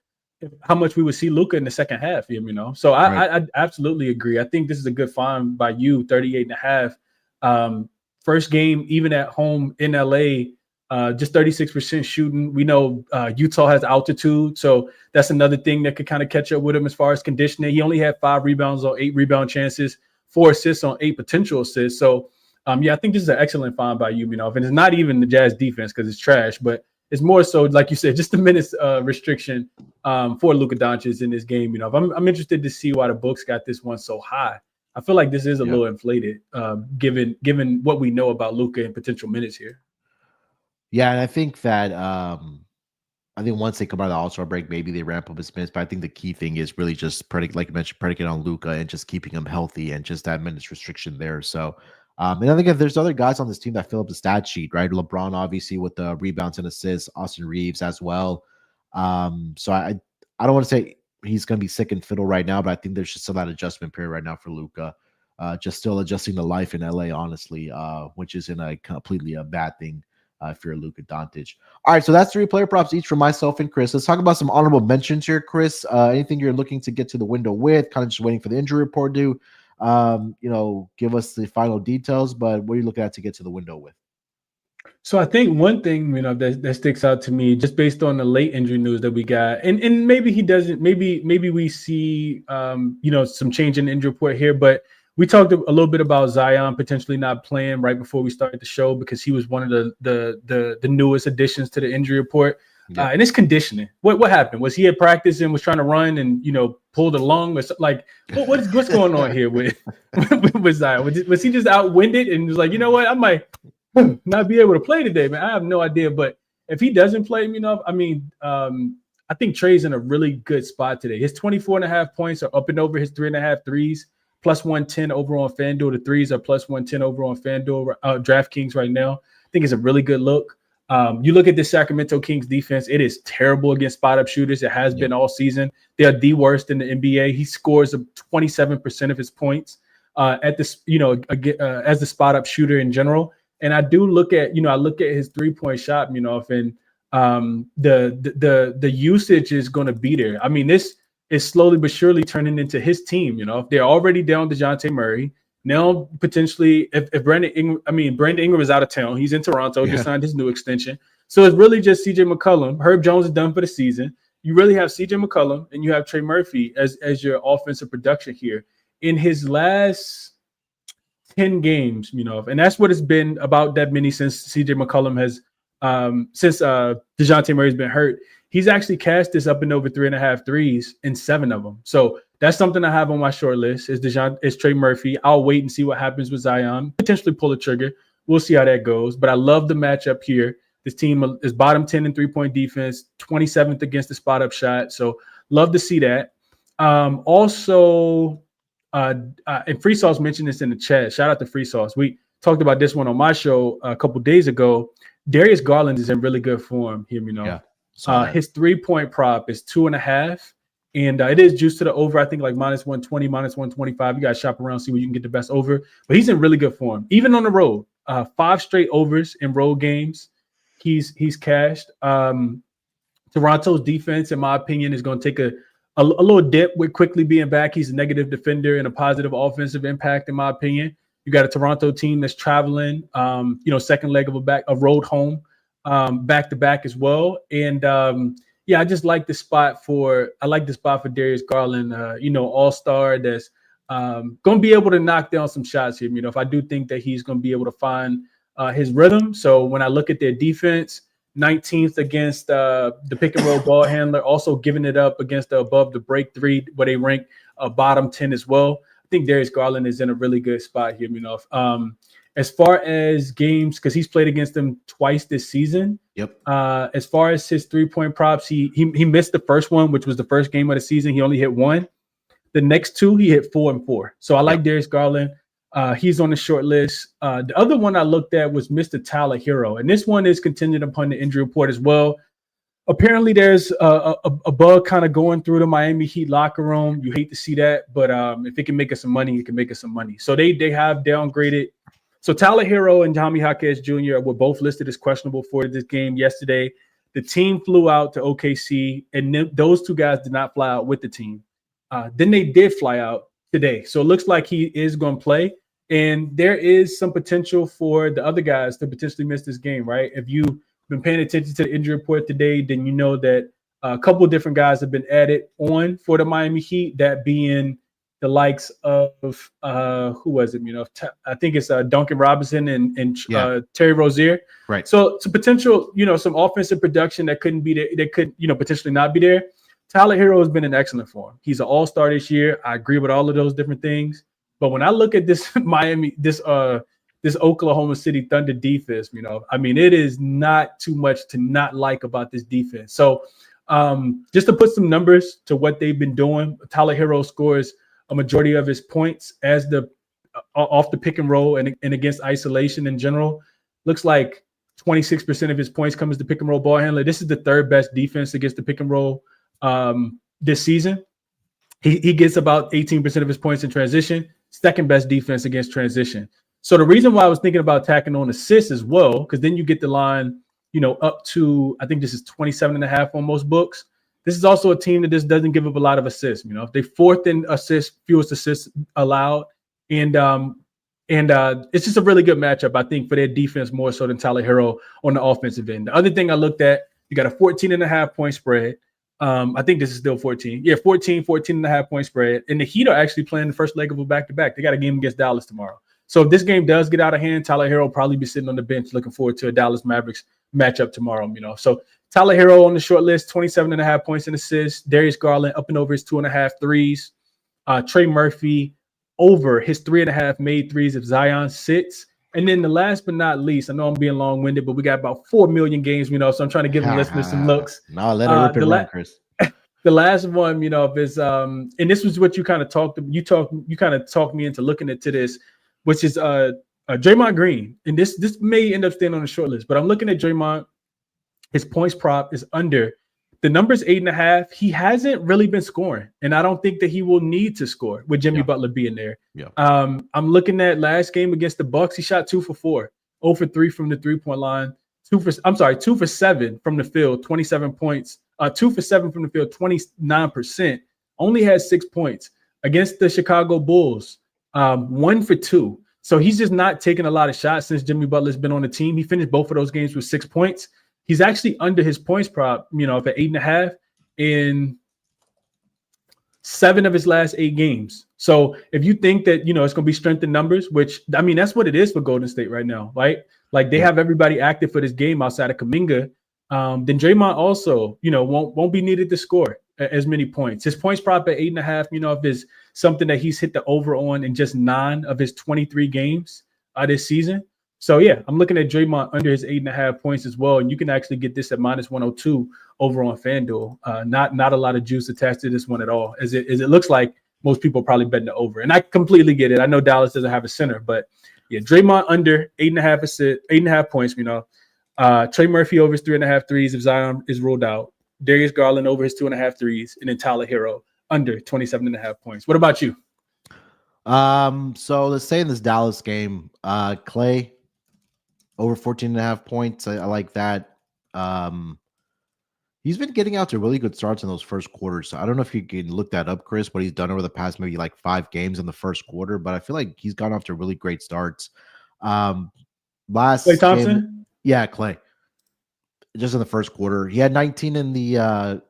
how much we would see Luca in the second half, So I absolutely agree. I think this is a good find by you, 38.5. First game, even at home in LA, just 36% shooting. We know Utah has altitude, so that's another thing that could kind of catch up with him as far as conditioning. He only had 5 rebounds on 8 rebound chances, 4 assists on 8 potential assists. So, I think this is an excellent find by you, and it's not even the Jazz defense because it's trash, but it's more so, like you said, just the minutes restriction for Luca Doncic in this game. I'm interested to see why the books got this one so high. I feel like this is a little inflated, given what we know about Luca and potential minutes here. Yeah, and I think that I think once they come out of the All-Star break, maybe they ramp up his minutes. But I think the key thing is really just like you mentioned, predicate on Luca and just keeping him healthy and just that minutes restriction there. So, and I think if there's other guys on this team that fill up the stat sheet, right? LeBron obviously with the rebounds and assists, Austin Reeves as well. So I don't want to say he's going to be sick and fiddle right now, but I think there's just still that adjustment period right now for Luca. Just still adjusting to life in LA, honestly, which isn't a completely a bad thing if you're Luca Doncic. All right, so that's 3 player props each for myself and Chris. Let's talk about some honorable mentions here, Chris. Anything you're looking to get to the window with? Kind of just waiting for the injury report to, give us the final details. But what are you looking at to get to the window with? So I think one thing, that sticks out to me, just based on the late injury news that we got, and maybe he doesn't, maybe we see, some change in the injury report here, but we talked a little bit about Zion potentially not playing right before we started the show because he was one of the newest additions to the injury report. Yeah. And it's conditioning. What happened? Was he at practice and was trying to run and pulled a lung or something? Like what's going on here with Zion? Was he just outwinded and was like, you know what, I might not be able to play today, man? I have no idea. But if he doesn't play, I think Trey's in a really good spot today. His 24.5 points are up and over his 3.5 threes. Plus 110 over on FanDuel. The threes are plus 110 over on FanDuel, DraftKings right now. I think it's a really good look. You look at the Sacramento Kings defense, it is terrible against spot-up shooters. It has been all season. They are the worst in the NBA. He scores 27% of his points at this, as the spot-up shooter in general. And I do look at, I look at his three-point shot, and the usage is going to be there. I mean, this is slowly but surely turning into his team. If they're already down DeJounte Murray, now potentially if Brandon Ingram is out of town, he's in Toronto, just signed his new extension. So it's really just CJ McCollum. Herb Jones is done for the season. You really have CJ McCollum and you have Trey Murphy as your offensive production here. In his last 10 games, and that's what it's been about that many since CJ McCollum has since DeJounte Murray's been hurt. He's actually cashed this up and over 3.5 threes in 7 of them. So that's something I have on my short list is Trey Murphy. I'll wait and see what happens with Zion, potentially pull the trigger. We'll see how that goes. But I love the matchup here. This team is bottom 10 in three-point defense, 27th against the spot-up shot. So love to see that. Also, and Free Sauce mentioned this in the chat. Shout out to Free Sauce. We talked about this one on my show a couple days ago. Darius Garland is in really good form here, Yeah. His 3-point prop is 2.5, and it is juiced to the over. I think like minus 120, minus 125. You got to shop around, see where you can get the best over. But he's in really good form, even on the road. 5 straight overs in road games. He's cashed. Toronto's defense, in my opinion, is going to take a little dip with quickly being back. He's a negative defender and a positive offensive impact, in my opinion. You got a Toronto team that's traveling, second leg of a road home. Back to back as well, and I just like the spot for Darius Garland, all-star that's going to be able to knock down some shots here. If I do think that he's going to be able to find his rhythm. So when I look at their defense, 19th against the pick and roll ball handler, also giving it up against the above the break 3, where they rank bottom 10 as well. I think Darius Garland is in a really good spot here. As far as games, because he's played against them twice this season. Yep. As far as his 3-point props, he missed the first one, which was the first game of the season. He only hit 1. The next 2, he hit 4 and 4. So I like Darius Garland. He's on the short list. The other one I looked at was Mr. Tyler Hero, and this one is contingent upon the injury report as well. Apparently, there's a bug kind of going through the Miami Heat locker room. You hate to see that, but if it can make us some money, it can make us some money. So they have downgraded. So Tyler Hero and Jaime Jaquez Jr. were both listed as questionable for this game yesterday. The team flew out to OKC, and those 2 guys did not fly out with the team. Then they did fly out today. So it looks like he is going to play, and there is some potential for the other guys to potentially miss this game, right? If you've been paying attention to the injury report today, then you know that a couple of different guys have been added on for the Miami Heat, that being the likes of who was it? I think it's Duncan Robinson and Terry Rozier. Right. So it's a potential, some offensive production that couldn't be there. That could, potentially not be there. Tyler Hero has been in excellent form. He's an all-star this year. I agree with all of those different things. But when I look at this this Oklahoma City Thunder defense, I mean, it is not too much to not like about this defense. So just to put some numbers to what they've been doing, Tyler Hero scores a majority of his points as the off the pick and roll and against isolation in general. Looks like 26% of his points come as the pick and roll ball handler. This is the third best defense against the pick and roll this season. He gets about 18% of his points in transition, second best defense against transition. So the reason why I was thinking about tacking on assists as well, because then you get the line, up to, I think this is 27.5 on most books. This is also a team that just doesn't give up a lot of assists. They fourth in assists, fewest assists allowed. And it's just a really good matchup, I think, for their defense more so than Tyler Hero on the offensive end. The other thing I looked at, you got a 14.5 point spread. I think this is still 14. Yeah, 14.5 point spread. And the Heat are actually playing the first leg of a back-to-back. They got a game against Dallas tomorrow. So if this game does get out of hand, Tyler Hero will probably be sitting on the bench looking forward to a Dallas Mavericks matchup tomorrow. So Tyler Hero on the short list, 27.5 points and assists. Darius Garland up and over his 2.5 threes. Trey Murphy over his 3.5 made threes if Zion sits. And then the last but not least, I know I'm being long-winded, but we got about 4 million games, so I'm trying to give the listeners some looks. No, let it rip and run, Chris. The last one, is and this was what you kind of talked me into looking into this, which is Draymond Green. And this may end up staying on the short list, but I'm looking at Draymond. His points prop is under. The number's 8.5. He hasn't really been scoring, and I don't think that he will need to score with Jimmy Butler being there. Yeah. I'm looking at last game against the Bucks. He shot 2 for 4, 0 for 3 from the 3-point line. 2 for 7 from the field, 27 points. 2 for 7 from the field, 29%. Only had 6 points against the Chicago Bulls. 1 for 2. So he's just not taking a lot of shots since Jimmy Butler's been on the team. He finished both of those games with 6 points. He's actually under his points prop, at 8.5 in 7 of his last 8 games. So if you think that, it's going to be strength in numbers, which, I mean, that's what it is for Golden State right now, right? Like they have everybody active for this game outside of Kuminga. Then Draymond also, won't be needed to score as many points. His points prop at 8.5, is something that he's hit the over on in just 9 of his 23 games this season. So, yeah, I'm looking at Draymond under his 8.5 points as well. And you can actually get this at -102 over on FanDuel. Not a lot of juice attached to this one at all, as it looks like most people are probably betting the over. And I completely get it. I know Dallas doesn't have a center, but, yeah, Draymond under 8.5 points, Trey Murphy over his 3.5 threes if Zion is ruled out. Darius Garland over his 2.5 threes. And then Tyler Hero under 27.5 points. What about you? So let's say in this Dallas game, Clay over 14.5 points. I like that. He's been getting out to really good starts in those first quarters. So I don't know if you can look that up, Chris, what he's done over the past maybe like 5 games in the first quarter, but I feel like he's gone off to really great starts. Last Klay Thompson? game, yeah, Clay. Just in the first quarter. He had 19 in the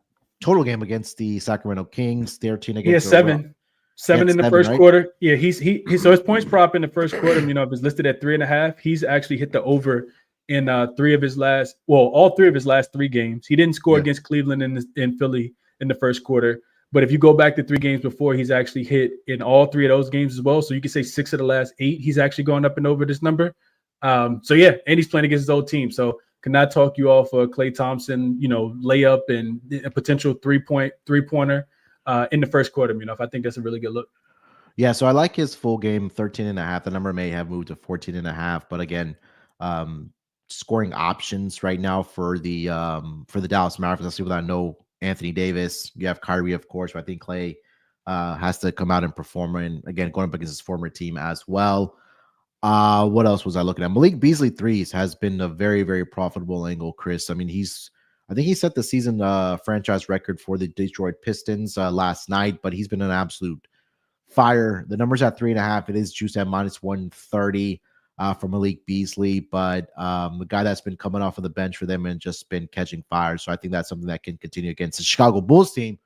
total game against the Sacramento Kings, 13 against. He has 7. 7 in the first quarter. Yeah, so his points prop in the first quarter, is listed at 3.5. He's actually hit the over in all 3 of his last 3 games. He didn't score against Cleveland in Philly in the first quarter. But if you go back to 3 games before, he's actually hit in all 3 of those games as well. So you can say 6 of the last 8, he's actually going up and over this number. So yeah, and he's playing against his old team. So cannot talk you off Klay Thompson, layup and a potential three-pointer in the first quarter. I think that's a really good look. Yeah, so I like his full game 13.5. The number may have moved to 14.5, but again, scoring options right now for the Dallas Mavericks. Let's see without no Anthony Davis. You have Kyrie, of course, but I think Klay has to come out and perform. And again, going up against his former team as well. What else was I looking at? Malik Beasley threes has been a very, very profitable angle, Chris. I mean, I think he set the season franchise record for the Detroit Pistons last night, but he's been an absolute fire. The number's at 3.5. It is juiced at -130 for Malik Beasley, but the guy that's been coming off of the bench for them and just been catching fire. So I think that's something that can continue against the Chicago Bulls team,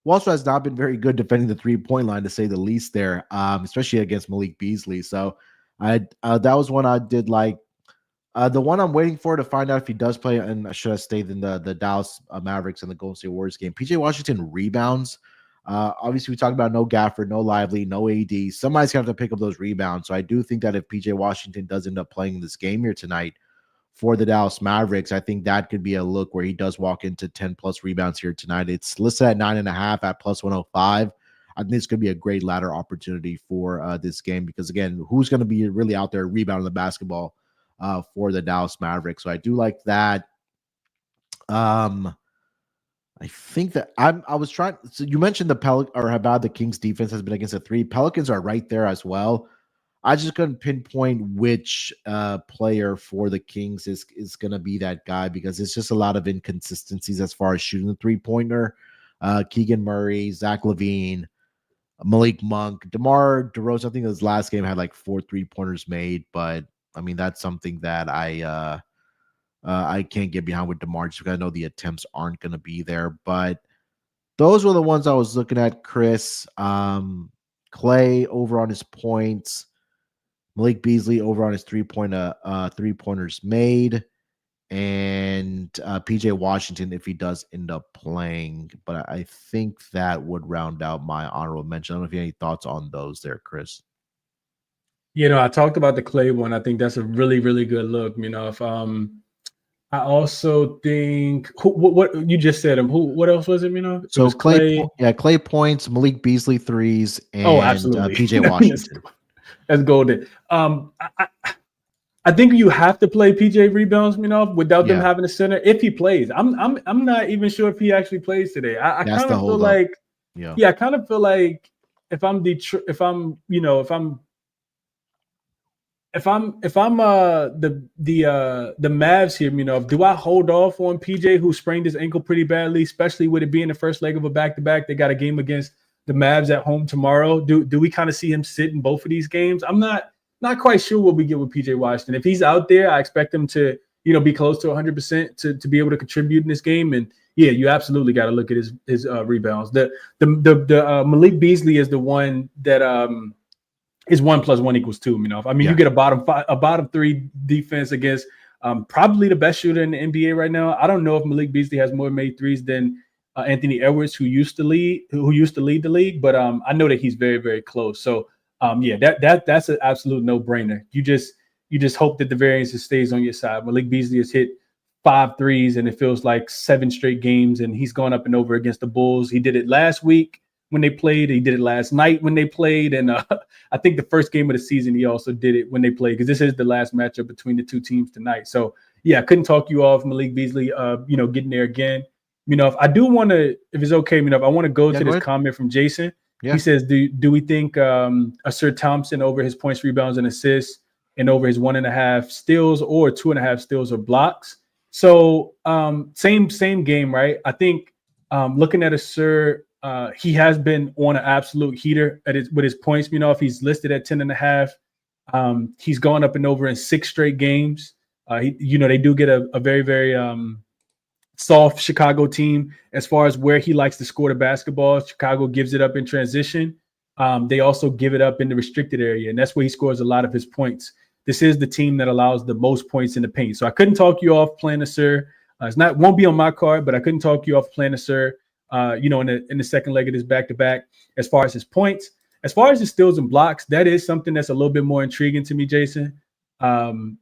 who also has not been very good defending the 3-point line, to say the least there, especially against Malik Beasley. So that was one I did like. The one I'm waiting for to find out if he does play, and should have stayed in the Dallas Mavericks and the Golden State Warriors game. PJ Washington rebounds. Obviously, we talked about no Gafford, no Lively, no AD. Somebody's going to have to pick up those rebounds. So I do think that if PJ Washington does end up playing this game here tonight for the Dallas Mavericks, I think that could be a look where he does walk into 10 plus rebounds here tonight. It's listed at 9.5 at plus 105. I think this could be a great ladder opportunity for this game because, again, who's going to be really out there rebounding the basketball for the Dallas Mavericks? So I do like that. I think that I was trying. So you mentioned how bad the Kings defense has been against the three. Pelicans are right there as well. I just couldn't pinpoint which player for the Kings is going to be that guy because it's just a lot of inconsistencies as far as shooting the 3-pointer. Keegan Murray, Zach LaVine, Malik Monk, DeMar DeRozan. I think his last game had like 4 3-pointers made, but I mean that's something that I can't get behind with DeMar just because I know the attempts aren't going to be there. But those were the ones I was looking at, Chris. Clay over on his points. Malik Beasley over on his 3-pointers made. And PJ Washington if he does end up playing. But I think that would round out my honorable mention. I don't know if you have any thoughts on those there, Chris. I talked about the Clay one. I think that's a really, really good look. If I also think what you just said. What else was it? So Clay points, Malik Beasley threes, and absolutely. PJ Washington. That's golden. I think you have to play PJ rebounds, without them having a center. If he plays, I'm not even sure if he actually plays today. I kind of feel like, I kind of feel like if I'm Detroit, if I'm the Mavs here, do I hold off on PJ who sprained his ankle pretty badly, especially with it being the first leg of a back-to-back? They got a game against the Mavs at home tomorrow. Do we kind of see him sit in both of these games? I'm not quite sure what we get with PJ Washington. If he's out there, I expect him to, be close to 100% to be able to contribute in this game. And you absolutely got to look at his rebounds. The Malik Beasley is the one that is 1 + 1 = 2. You get a bottom 3 defense against probably the best shooter in the NBA right now. I don't know if Malik Beasley has more made threes than Anthony Edwards, who used to lead the league, but I know that he's very, very close. So that's an absolute no-brainer. You just hope that the variance stays on your side. Malik Beasley has hit 5 threes, and it feels like 7 straight games, and he's gone up and over against the Bulls. He did it last week when they played. He did it last night when they played, and I think the first game of the season he also did it when they played because this is the last matchup between the two teams tonight. So I couldn't talk you off Malik Beasley. Getting there again. If I do want to, if it's okay, I want to go to this comment from Jason. Yeah. He says, do we think Asir Thompson over his points, rebounds, and assists, and over his 1.5 steals or 2.5 steals or blocks? So same game, right? I think looking at Asir, he has been on an absolute heater with his points. If he's listed at 10.5, he's gone up and over in 6 straight games. They do get a very, very soft Chicago team as far as where he likes to score the basketball. Chicago gives it up in transition. They also give it up in the restricted area, and that's where he scores a lot of his points. This is the team that allows the most points in the paint. So I couldn't talk you off playing Asir. Won't be on my card, but I couldn't talk you off playing Asir. In the second leg of this back-to-back, as far as his points, as far as his steals and blocks, that is something that's a little bit more intriguing to me, Jason.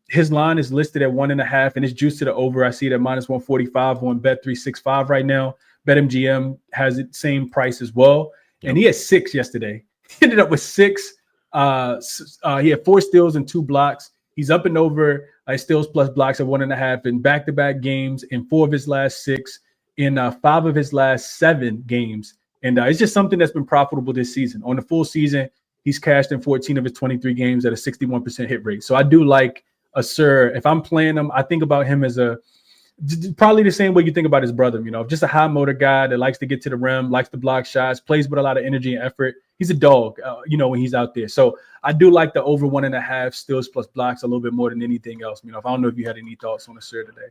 His line is listed at 1.5, and it's juiced to the over. I see it at -145 on Bet365 right now. BetMGM has it same price as well, and he had 6 yesterday. He ended up with 6. He had 4 steals and 2 blocks. He's up and over steals plus blocks at 1.5 in back-to-back games in 4 of his last 6. In 5 of his last 7 games. And it's just something that's been profitable this season. On the full season, he's cashed in 14 of his 23 games at a 61% hit rate. So I do like Asir. If I'm playing him, I think about him as probably the same way you think about his brother, just a high motor guy that likes to get to the rim, likes to block shots, plays with a lot of energy and effort. He's a dog, when he's out there. So I do like the over 1.5 steals plus blocks a little bit more than anything else. I don't know if you had any thoughts on Asir today.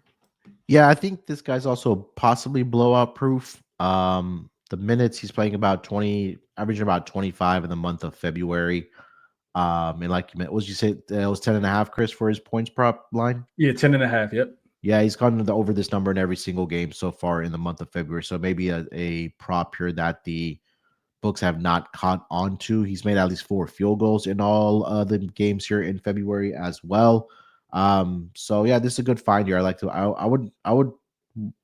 Yeah, I think this guy's also possibly blowout proof. The minutes he's playing averaging about 25 in the month of February. And like you meant, what did you say? It was 10.5, Chris, for his points prop line? Yeah, 10.5. Yep. Yeah, he's gone over this number in every single game so far in the month of February. So maybe a prop here that the books have not caught on to. He's made at least 4 field goals in all the games here in February as well. So yeah, this is a good find here. I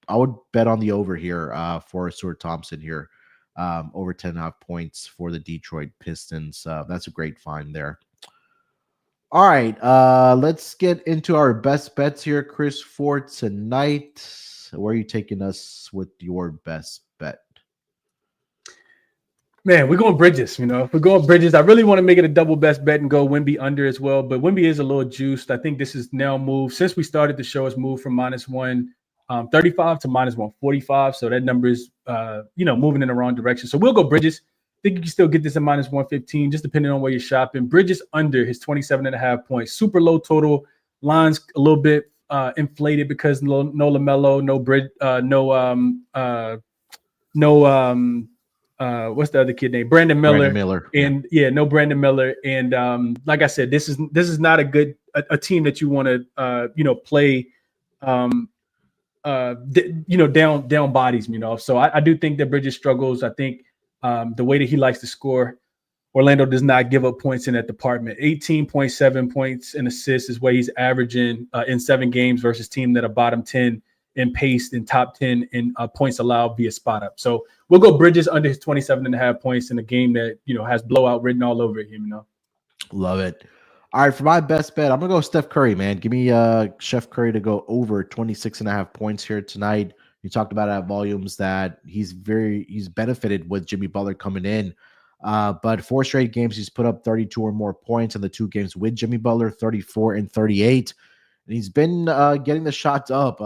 would bet on the over here for Stuart Thompson here, over 10.5 points for the Detroit Pistons. That's a great find there. All right, let's get into our best bets here, Chris, for tonight. Where are you taking us with your best bet? Man, we're going Bridges. If we're going Bridges, I really want to make it a double best bet and go Wemby under as well. But Wemby is a little juiced. I think this is now moved since we started the show. It's moved from -135 to -145. So that number is, moving in the wrong direction. So we'll go Bridges. I think you can still get this at -115, just depending on where you're shopping. Bridges under his 27.5 points. Super low total. Lines a little bit inflated because no LaMelo, what's the other kid name? Brandon Miller. And no Brandon Miller. And like I said, this is not a team that you want to play down bodies, So I do think that Bridges struggles. I think the way that he likes to score, Orlando does not give up points in that department. 18.7 points and assists is what he's averaging in 7 games versus team that are bottom 10 in pace and top 10 in points allowed via spot up. So we'll go Bridges under his 27.5 points in a game that, has blowout written all over it, Love it. All right, for my best bet, I'm going to go Steph Curry, man. Give me Chef Curry to go over 26.5 points here tonight. You talked about at volumes that he's benefited with Jimmy Butler coming in. But 4 straight games, he's put up 32 or more points in the 2 games with Jimmy Butler, 34 and 38. And he's been getting the shots up.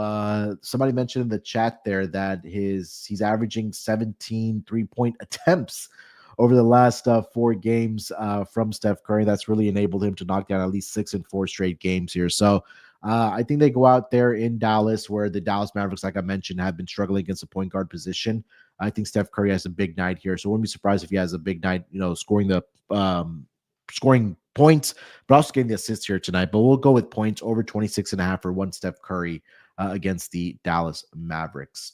Somebody mentioned in the chat there that he's averaging 17 3-point attempts over the last 4 games from Steph Curry. That's really enabled him to knock down at least 6 and 4 straight games here. So I think they go out there in Dallas, where the Dallas Mavericks, like I mentioned, have been struggling against the point guard position. I think Steph Curry has a big night here, so I wouldn't be surprised if he has a big night, scoring points, but also getting the assists here tonight. But we'll go with points over 26.5 for one Steph Curry against the Dallas Mavericks.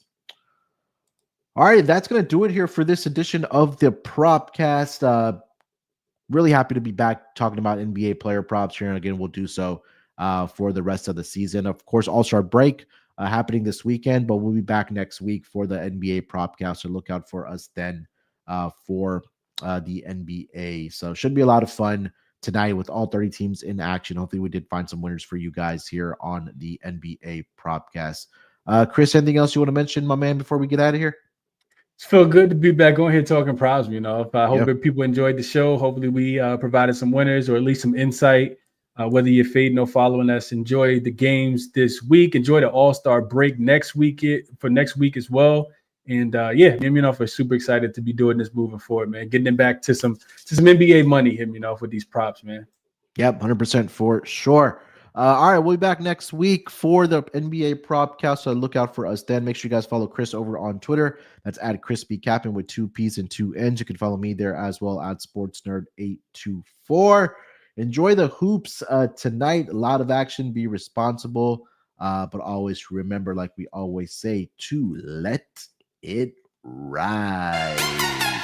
All right, that's going to do it here for this edition of the Propcast. Really happy to be back talking about NBA player props here. And again, we'll do so for the rest of the season. Of course, All-Star break happening this weekend, but we'll be back next week for the NBA Propcast. So look out for us then for the NBA. So should be a lot of fun tonight with all 30 teams in action. Hopefully we did find some winners for you guys here on the NBA Propcast. Chris, anything else you want to mention, my man, before we get out of here? It's feel good to be back on here talking props. I hope that people enjoyed the show. Hopefully we provided some winners or at least some insight. Whether you're fading or following us, enjoy the games this week. Enjoy the All-Star break next week as well. And we're super excited to be doing this moving forward, man. Getting them back to some NBA money, with these props, man. Yep, 100% for sure. All right, we'll be back next week for the NBA Propcast, so look out for us then. Make sure you guys follow Chris over on Twitter. That's at ChrisBeCappinn with 2 P's and 2 N's. You can follow me there as well at SportsNerd824. Enjoy the hoops tonight. A lot of action. Be responsible, but always remember, like we always say, to let it ride.